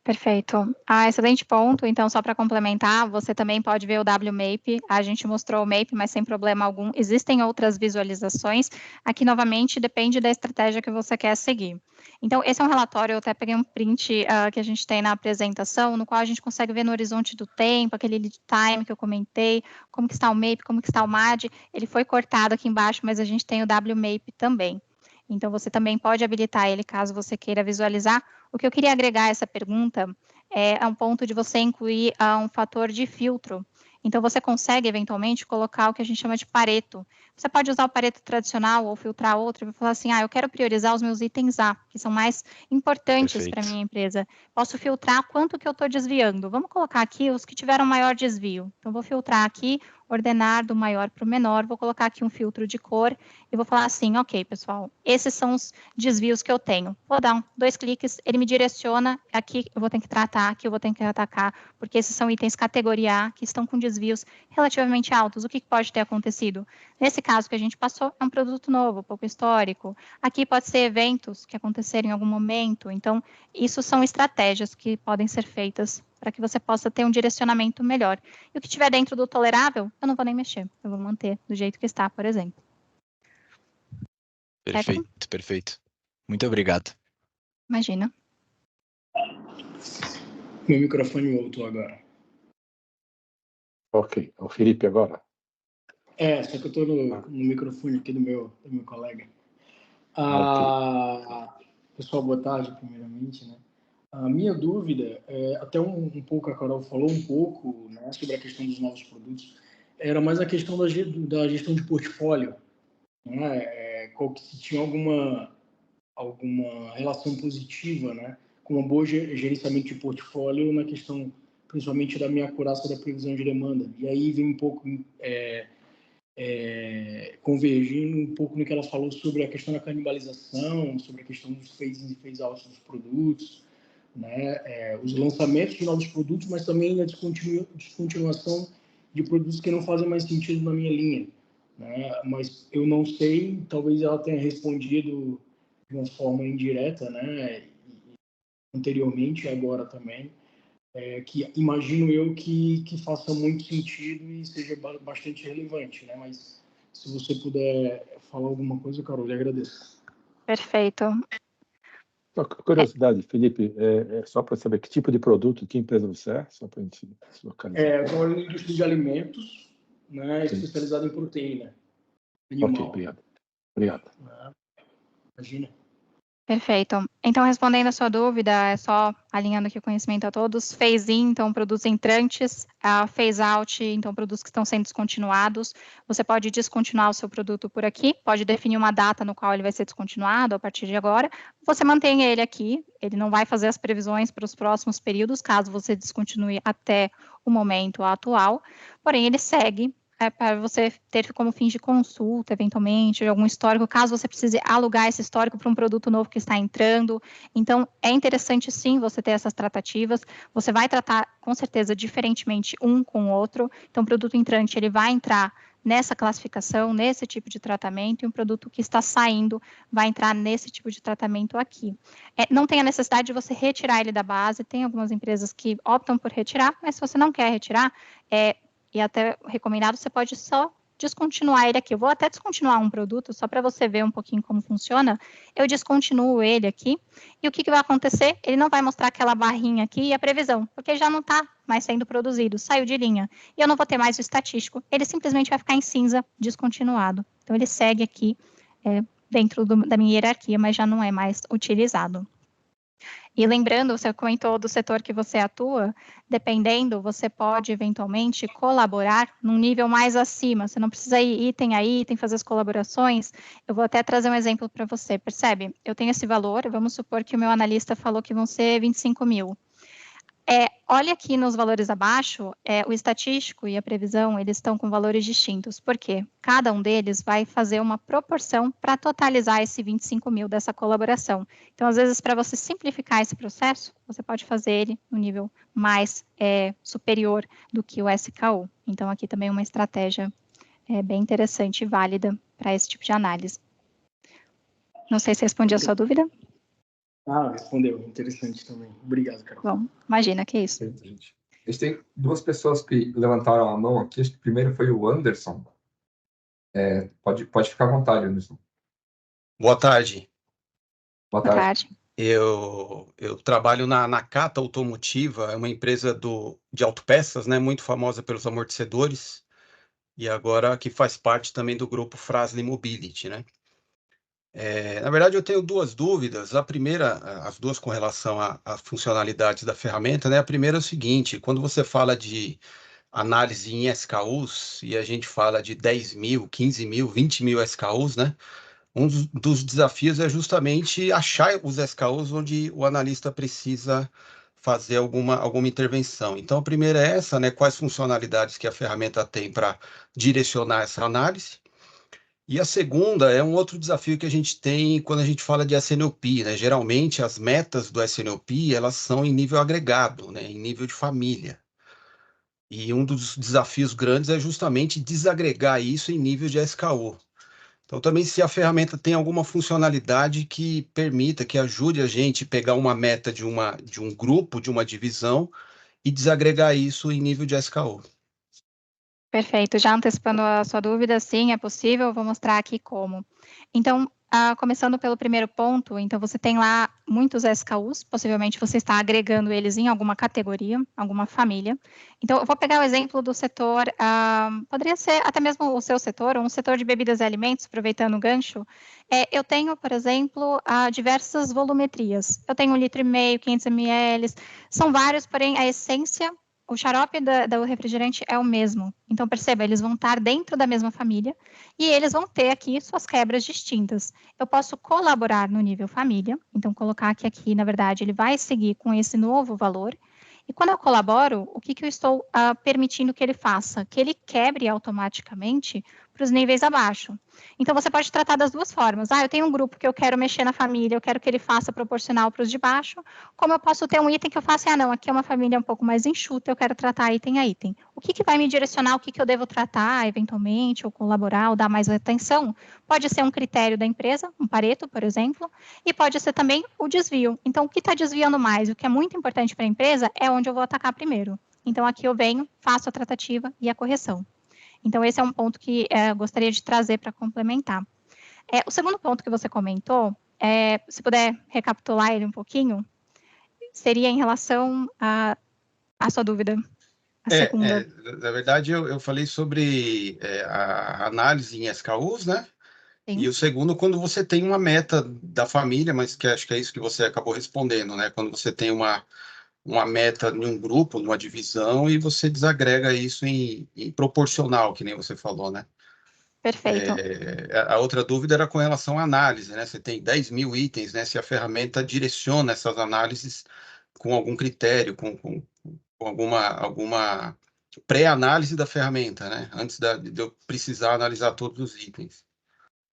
Perfeito. Excelente ponto. Então, só para complementar, você também pode ver o WMAPE. A gente mostrou o MAPE, mas sem problema algum. Existem outras visualizações. Aqui, novamente, depende da estratégia que você quer seguir. Então, esse é um relatório, eu até peguei um print que a gente tem na apresentação, no qual a gente consegue ver no horizonte do tempo, aquele lead time que eu comentei, como que está o MAPE, como que está o MAD. Ele foi cortado aqui embaixo, mas a gente tem o WMAPE também. Então, você também pode habilitar ele caso você queira visualizar. O que eu queria agregar a essa pergunta é um ponto de você incluir um fator de filtro. Então, você consegue, eventualmente, colocar o que a gente chama de Pareto. Você pode usar o Pareto tradicional ou filtrar outro e falar assim, eu quero priorizar os meus itens A, que são mais importantes para a minha empresa. Posso filtrar quanto que eu estou desviando. Vamos colocar aqui os que tiveram maior desvio. Então, vou filtrar aqui, ordenar do maior para o menor, vou colocar aqui um filtro de cor e vou falar assim, ok, pessoal, esses são os desvios que eu tenho. Vou dar 2 cliques, ele me direciona, aqui eu vou ter que tratar, aqui eu vou ter que atacar, porque esses são itens categoria A, que estão com desvios relativamente altos. O que pode ter acontecido? Nesse caso que a gente passou, é um produto novo, pouco histórico. Aqui pode ser eventos que aconteceram em algum momento. Então, isso são estratégias que podem ser feitas para que você possa ter um direcionamento melhor. E o que tiver dentro do tolerável, eu não vou nem mexer. Eu vou manter do jeito que está, por exemplo. Perfeito, perfeito. Muito obrigado. Imagina. Meu microfone voltou agora. Ok. É o Felipe agora? Só que eu estou no microfone aqui do meu colega. Okay. Pessoal, boa tarde, primeiramente, né? A minha dúvida, até um pouco a Carol falou um pouco, né, sobre a questão dos novos produtos, era mais a questão da gestão de portfólio, né? Se tinha alguma relação positiva, né, com um bom gerenciamento de portfólio na questão, principalmente da minha acurácia da previsão de demanda. E aí vem um pouco convergindo um pouco no que ela falou sobre a questão da canibalização, sobre a questão dos phase-in e phase-out dos produtos, né, os lançamentos de novos produtos, mas também a descontinuação de produtos que não fazem mais sentido na minha linha, né? Mas eu não sei, talvez ela tenha respondido de uma forma indireta, né, anteriormente, agora também, que imagino eu que faça muito sentido e seja bastante relevante, né? Mas se você puder falar alguma coisa, Carol, eu agradeço. Perfeito. Só curiosidade, Felipe, só para saber que tipo de produto, que empresa você é, só para a gente se localizar. Eu trabalho na indústria de alimentos, né, especializado em proteína animal. Ok, obrigado. Imagina. Perfeito. Então, respondendo a sua dúvida, só alinhando aqui o conhecimento a todos, phase-in, então, produtos entrantes, phase-out, então, produtos que estão sendo descontinuados. Você pode descontinuar o seu produto por aqui, pode definir uma data no qual ele vai ser descontinuado a partir de agora. Você mantém ele aqui, ele não vai fazer as previsões para os próximos períodos, caso você descontinue até o momento atual, porém, ele segue para você ter como fim de consulta, eventualmente, algum histórico, caso você precise alugar esse histórico para um produto novo que está entrando. Então, é interessante, sim, você ter essas tratativas. Você vai tratar, com certeza, diferentemente um com o outro. Então, o produto entrante, ele vai entrar nessa classificação, nesse tipo de tratamento, e um produto que está saindo vai entrar nesse tipo de tratamento aqui. Não tem a necessidade de você retirar ele da base, tem algumas empresas que optam por retirar, mas se você não quer retirar, e até recomendado, você pode só descontinuar ele aqui. Eu vou até descontinuar um produto, só para você ver um pouquinho como funciona. Eu descontinuo ele aqui, e o que vai acontecer? Ele não vai mostrar aquela barrinha aqui e a previsão, porque já não está mais sendo produzido, saiu de linha. E eu não vou ter mais o estatístico, ele simplesmente vai ficar em cinza, descontinuado. Então, ele segue aqui dentro da minha hierarquia, mas já não é mais utilizado. E lembrando, você comentou do setor que você atua, dependendo, você pode eventualmente colaborar num nível mais acima. Você não precisa ir item a item, fazer as colaborações. Eu vou até trazer um exemplo para você, percebe? Eu tenho esse valor, vamos supor que o meu analista falou que vão ser 25 mil. Olha aqui nos valores abaixo, o estatístico e a previsão, eles estão com valores distintos. Por quê? Cada um deles vai fazer uma proporção para totalizar esse 25 mil dessa colaboração. Então, às vezes, para você simplificar esse processo, você pode fazer ele no nível mais superior do que o SKU. Então, aqui também uma estratégia bem interessante e válida para esse tipo de análise. Não sei se respondi a sua dúvida. Respondeu. Interessante também. Obrigado, Carol. Bom, imagina, que é isso. A gente tem duas pessoas que levantaram a mão aqui. Acho que primeiro foi o Anderson. Pode ficar à vontade, Anderson. Boa tarde. Boa tarde. Eu trabalho na Nakata Automotiva, é uma empresa de autopeças, né, muito famosa pelos amortecedores, e agora que faz parte também do grupo Fras-le Mobility, né? Na verdade, eu tenho duas dúvidas. A primeira, as duas com relação às funcionalidades da ferramenta, né? A primeira é o seguinte: quando você fala de análise em SKUs, e a gente fala de 10 mil, 15 mil, 20 mil SKUs, né? Um dos desafios é justamente achar os SKUs onde o analista precisa fazer alguma intervenção. Então, a primeira é essa, né? Quais funcionalidades que a ferramenta tem para direcionar essa análise? E a segunda é um outro desafio que a gente tem quando a gente fala de SNOP, né? Geralmente, as metas do SNOP, elas são em nível agregado, né? Em nível de família. E um dos desafios grandes é justamente desagregar isso em nível de SKU. Então, também se a ferramenta tem alguma funcionalidade que permita, que ajude a gente a pegar uma meta de um grupo, de uma divisão, e desagregar isso em nível de SKU. Perfeito. Já antecipando a sua dúvida, sim, é possível. Eu vou mostrar aqui como. Então, Começando pelo primeiro ponto, então você tem lá muitos SKUs, possivelmente você está agregando eles em alguma categoria, alguma família. Então, eu vou pegar o exemplo do setor, poderia ser até mesmo o seu setor, um setor de bebidas e alimentos, aproveitando o gancho. Eu tenho, por exemplo, diversas volumetrias. Eu tenho 1,5 litro, 500 ml, são vários, porém a essência, o xarope do refrigerante é o mesmo. Então, perceba, eles vão estar dentro da mesma família e eles vão ter aqui suas quebras distintas. Eu posso colaborar no nível família, então colocar que aqui, na verdade, ele vai seguir com esse novo valor. E quando eu colaboro, o que eu estou permitindo que ele faça? Que ele quebre automaticamente para os níveis abaixo. Então, você pode tratar das duas formas. Eu tenho um grupo que eu quero mexer na família, eu quero que ele faça proporcional para os de baixo, como eu posso ter um item que eu faço, não, aqui é uma família um pouco mais enxuta, eu quero tratar item a item. O que vai me direcionar, o que eu devo tratar, eventualmente, ou colaborar, ou dar mais atenção? Pode ser um critério da empresa, um Pareto, por exemplo, e pode ser também o desvio. Então, o que está desviando mais, o que é muito importante para a empresa, é onde eu vou atacar primeiro. Então, aqui eu venho, faço a tratativa e a correção. Então, esse é um ponto que eu gostaria de trazer para complementar. O segundo ponto que você comentou, se puder recapitular ele um pouquinho, seria em relação à sua dúvida. A segunda. Na verdade, eu falei sobre a análise em SKUs, né? Sim. E o segundo, quando você tem uma meta da família, mas que acho que é isso que você acabou respondendo, né? Quando você tem uma meta em um grupo, numa divisão, e você desagrega isso em proporcional, que nem você falou, né? Perfeito. A outra dúvida era com relação à análise, né? Você tem 10 mil itens, né? Se a ferramenta direciona essas análises com algum critério, com alguma pré-análise da ferramenta, né? Antes de eu precisar analisar todos os itens.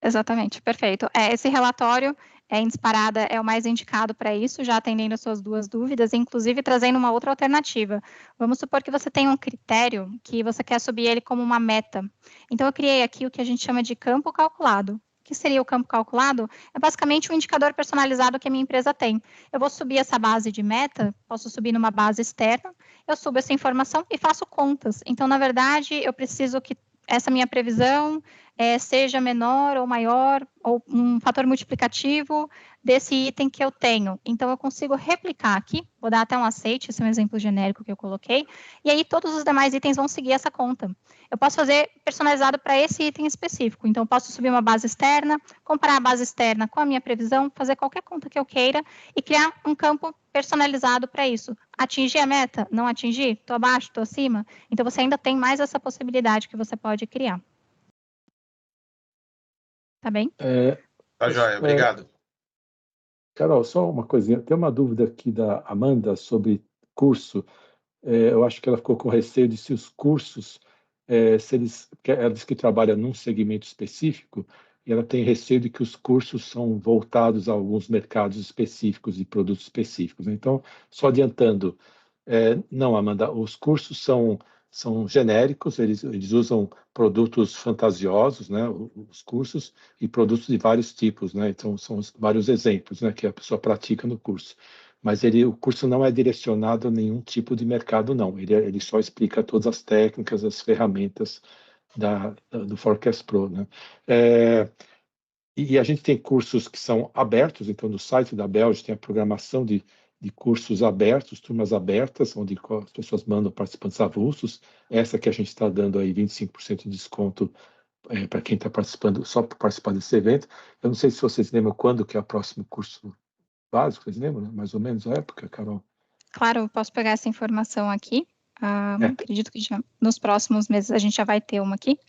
Exatamente, perfeito. Esse relatório, em disparada, é o mais indicado para isso, já atendendo as suas duas dúvidas, inclusive trazendo uma outra alternativa. Vamos supor que você tem um critério que você quer subir ele como uma meta. Então, eu criei aqui o que a gente chama de campo calculado. O que seria o campo calculado? É basicamente um indicador personalizado que a minha empresa tem. Eu vou subir essa base de meta, posso subir numa base externa, eu subo essa informação e faço contas. Então, na verdade, eu preciso que essa minha previsão seja menor ou maior, ou um fator multiplicativo desse item que eu tenho. Então, eu consigo replicar aqui, vou dar até um aceite, esse é um exemplo genérico que eu coloquei, e aí todos os demais itens vão seguir essa conta. Eu posso fazer personalizado para esse item específico, então eu posso subir uma base externa, comparar a base externa com a minha previsão, fazer qualquer conta que eu queira e criar um campo personalizado para isso. Atingir a meta? Não atingir? Estou abaixo? Estou acima? Então, você ainda tem mais essa possibilidade que você pode criar. Tá bem? Tá joia, obrigado. Carol, só uma coisinha. Tem uma dúvida aqui da Amanda sobre curso. Eu acho que ela ficou com receio de se os cursos, ela diz que trabalha num segmento específico, e ela tem receio de que os cursos são voltados a alguns mercados específicos e produtos específicos. Então, só adiantando, não, Amanda, os cursos são genéricos, eles usam produtos fantasiosos, né, os cursos, e produtos de vários tipos, né, então são vários exemplos, né, que a pessoa pratica no curso. Mas o curso não é direcionado a nenhum tipo de mercado, não. Ele só explica todas as técnicas, as ferramentas do Forecast Pro, né? E a gente tem cursos que são abertos, então no site da Belge tem a programação de cursos abertos, turmas abertas, onde as pessoas mandam participantes avulsos. Essa que a gente está dando aí 25% de desconto para quem está participando, só para participar desse evento. Eu não sei se vocês lembram quando que é o próximo curso básico, vocês lembram, né? Mais ou menos a época, Carol? Claro, eu posso pegar essa informação aqui. Acredito que nos próximos meses a gente já vai ter uma aqui.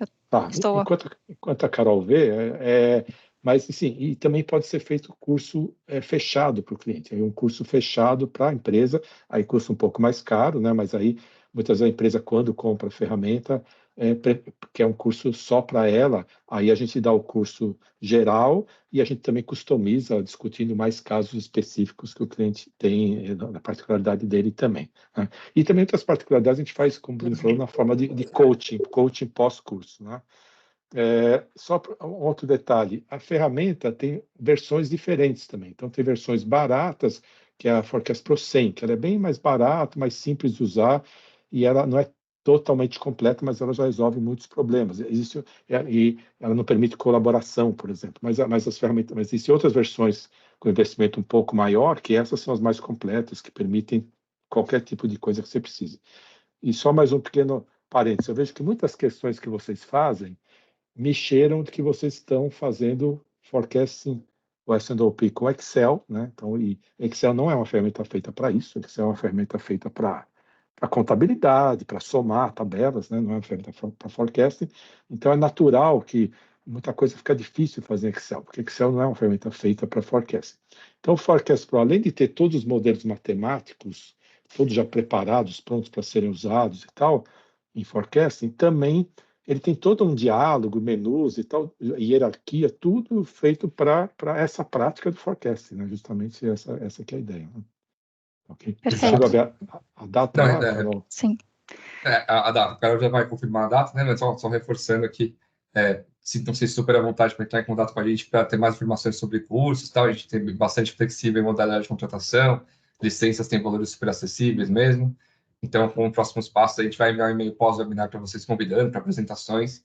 Enquanto a Carol vê, mas assim, e também pode ser feito curso fechado para o cliente, aí um curso fechado para a empresa, aí custa um pouco mais caro, né? Mas aí muitas vezes a empresa, quando compra a ferramenta, que é um curso só para ela, aí a gente dá o curso geral e a gente também customiza, discutindo mais casos específicos que o cliente tem, na particularidade dele também, né? E também outras particularidades a gente faz, como o Bruno falou, na forma de coaching pós-curso, né? Só um outro detalhe, a ferramenta tem versões diferentes também. Então, tem versões baratas, que é a Forecast Pro 100, que ela é bem mais barata, mais simples de usar, e ela não é totalmente completa, mas ela já resolve muitos problemas. E ela não permite colaboração, por exemplo, mas as ferramentas, mas existem outras versões com investimento um pouco maior, que essas são as mais completas, que permitem qualquer tipo de coisa que você precise. E só mais um pequeno parênteses, eu vejo que muitas questões que vocês fazem mexeram de que vocês estão fazendo forecasting o S&OP com Excel, né? Então, e Excel não é uma ferramenta feita para isso, Excel é uma ferramenta feita para contabilidade, para somar tabelas, né? Não é uma ferramenta para forecasting. Então, é natural que muita coisa fica difícil fazer em Excel, porque Excel não é uma ferramenta feita para forecasting. Então, o Forecast Pro, além de ter todos os modelos matemáticos, todos já preparados, prontos para serem usados e tal, em forecasting, também ele tem todo um diálogo, menus e tal, hierarquia, tudo feito para essa prática do forecasting, né? Justamente essa que é a ideia. Né? Okay. Perfeito. Chegou a ver a data lá, Carol? Sim. A data, o Carol já vai confirmar a data, né? Mas só reforçando aqui, sintam-se super à vontade para entrar em contato com a gente para ter mais informações sobre cursos, tal. A gente tem bastante flexível em modalidade de contratação, licenças têm valores super acessíveis mesmo. Então, com os próximos passos, a gente vai enviar um e-mail pós-webinar para vocês convidando para apresentações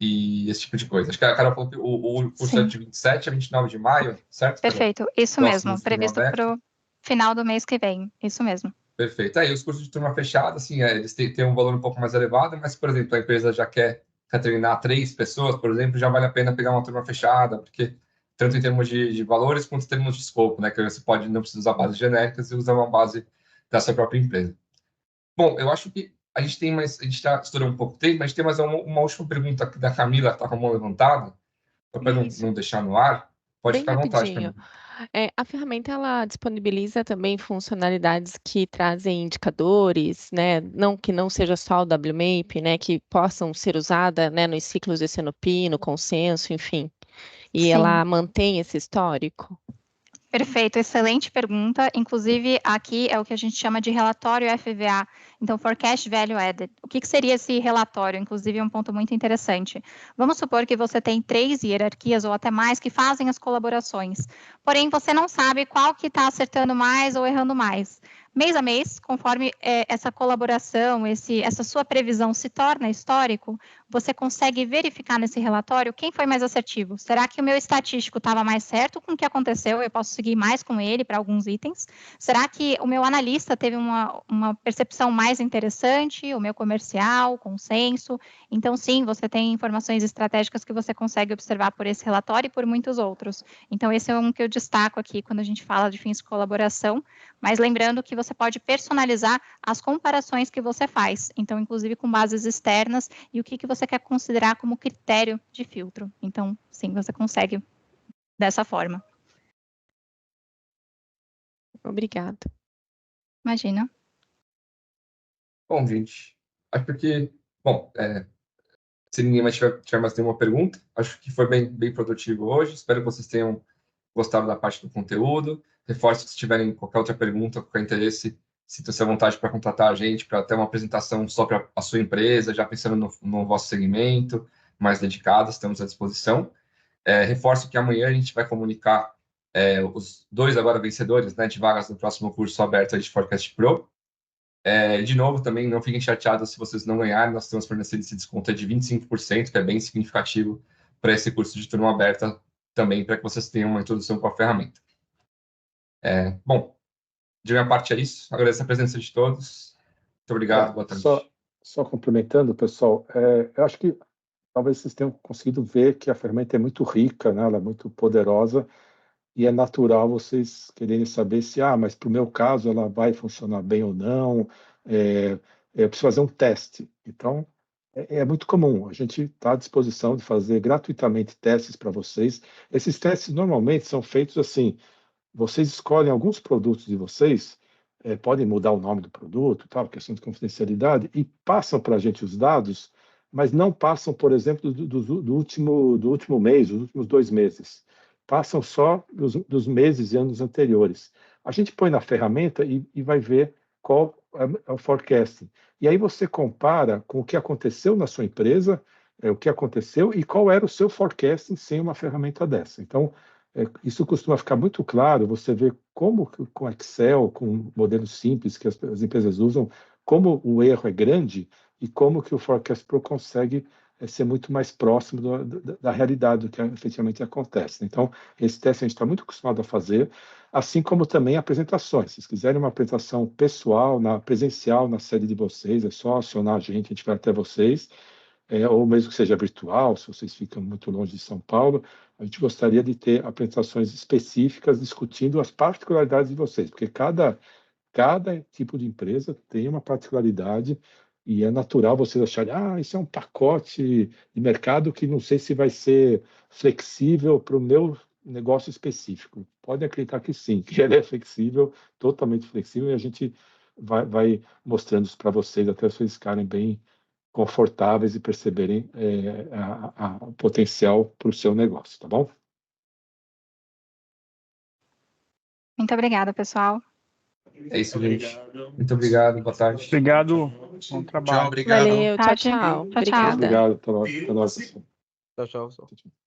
e esse tipo de coisa. Acho que a Carol falou que o curso é de 27 a 29 de maio, certo? Perfeito, isso mesmo, previsto para o final do mês que vem, isso mesmo. Perfeito. Aí os cursos de turma fechada, assim, eles têm um valor um pouco mais elevado, mas, por exemplo, a empresa já quer treinar 3 pessoas, por exemplo, já vale a pena pegar uma turma fechada, porque tanto em termos de valores quanto em termos de escopo, né? Que você não precisa usar bases genéricas e usar uma base da sua própria empresa. Bom, eu acho que a gente está estourando um pouco tempo, mas tem mais uma última pergunta aqui da Camila, que está com a mão levantada, para não deixar no ar. Pode ficar à vontade, Camila. A ferramenta ela disponibiliza também funcionalidades que trazem indicadores, né? Que não seja só o WMAP, né? Que possam ser usadas, né, nos ciclos de S&OP, no consenso, enfim. E Sim. ela mantém esse histórico? Perfeito, excelente pergunta. Inclusive, aqui é o que a gente chama de relatório FVA, então Forecast Value Added. O que seria esse relatório? Inclusive, é um ponto muito interessante. Vamos supor que você tem 3 hierarquias ou até mais que fazem as colaborações, porém você não sabe qual que está acertando mais ou errando mais. Mês a mês, conforme essa colaboração, essa sua previsão se torna histórico, você consegue verificar nesse relatório quem foi mais assertivo. Será que o meu estatístico estava mais certo com o que aconteceu? Eu posso seguir mais com ele para alguns itens? Será que o meu analista teve uma percepção mais interessante? O meu comercial, consenso? Então, sim, você tem informações estratégicas que você consegue observar por esse relatório e por muitos outros. Então, esse é um que eu destaco aqui quando a gente fala de fins de colaboração, mas lembrando que você pode personalizar as comparações que você faz, então, inclusive com bases externas e o que você quer considerar como critério de filtro. Então, sim, você consegue dessa forma. Obrigada. Imagina. Bom, gente, acho que, se ninguém mais tiver mais nenhuma pergunta, acho que foi bem produtivo hoje. Espero que vocês tenham gostado da parte do conteúdo. Reforço que se tiverem qualquer outra pergunta, qualquer interesse, sinta-se à vontade para contatar a gente, para ter uma apresentação só para a sua empresa, já pensando no vosso segmento, mais dedicado, estamos à disposição. Reforço que amanhã a gente vai comunicar os 2 agora vencedores, né, de vagas no próximo curso aberto de Forecast Pro. De novo, também não fiquem chateados se vocês não ganharem, nós estamos fornecendo esse desconto de 25%, que é bem significativo para esse curso de turma aberta também, para que vocês tenham uma introdução com a ferramenta. Bom, de minha parte é isso. Agradeço a presença de todos. Muito obrigado, boa tarde. Só complementando, pessoal, eu acho que talvez vocês tenham conseguido ver que a ferramenta é muito rica, né? Ela é muito poderosa, e é natural vocês quererem saber se, mas para o meu caso ela vai funcionar bem ou não, eu preciso fazer um teste. Então, é muito comum, a gente está à disposição de fazer gratuitamente testes para vocês. Esses testes normalmente são feitos assim, vocês escolhem alguns produtos de vocês, podem mudar o nome do produto, tal, questão de confidencialidade, e passam para a gente os dados, mas não passam, por exemplo, do último mês, dos últimos 2 meses. Passam só dos meses e anos anteriores. A gente põe na ferramenta e vai ver qual é o forecasting. E aí você compara com o que aconteceu na sua empresa, o que aconteceu e qual era o seu forecasting sem uma ferramenta dessa. Então, isso costuma ficar muito claro, você vê como com Excel, com modelos simples que as empresas usam, como o erro é grande, e como que o Forecast Pro consegue ser muito mais próximo da realidade do que efetivamente acontece. Então, esse teste a gente está muito acostumado a fazer, assim como também apresentações. Se vocês quiserem uma apresentação pessoal, presencial na sede de vocês, é só acionar a gente vai até vocês, ou mesmo que seja virtual, se vocês ficam muito longe de São Paulo, a gente gostaria de ter apresentações específicas discutindo as particularidades de vocês, porque cada tipo de empresa tem uma particularidade e é natural vocês acharem, isso é um pacote de mercado que não sei se vai ser flexível para o meu negócio específico. Pode acreditar que sim, que ele é flexível, totalmente flexível, e a gente vai mostrando isso para vocês até vocês ficarem bem confortáveis e perceberem o potencial para o seu negócio, tá bom? Muito obrigada, pessoal. É isso, gente. Muito obrigado, boa tarde. Obrigado, bom trabalho. Tchau, obrigado. Valeu, tchau, Tchau, tchau. tchau. Obrigada. Obrigado, até logo, pessoal. Tchau, tchau. Tchau, tchau.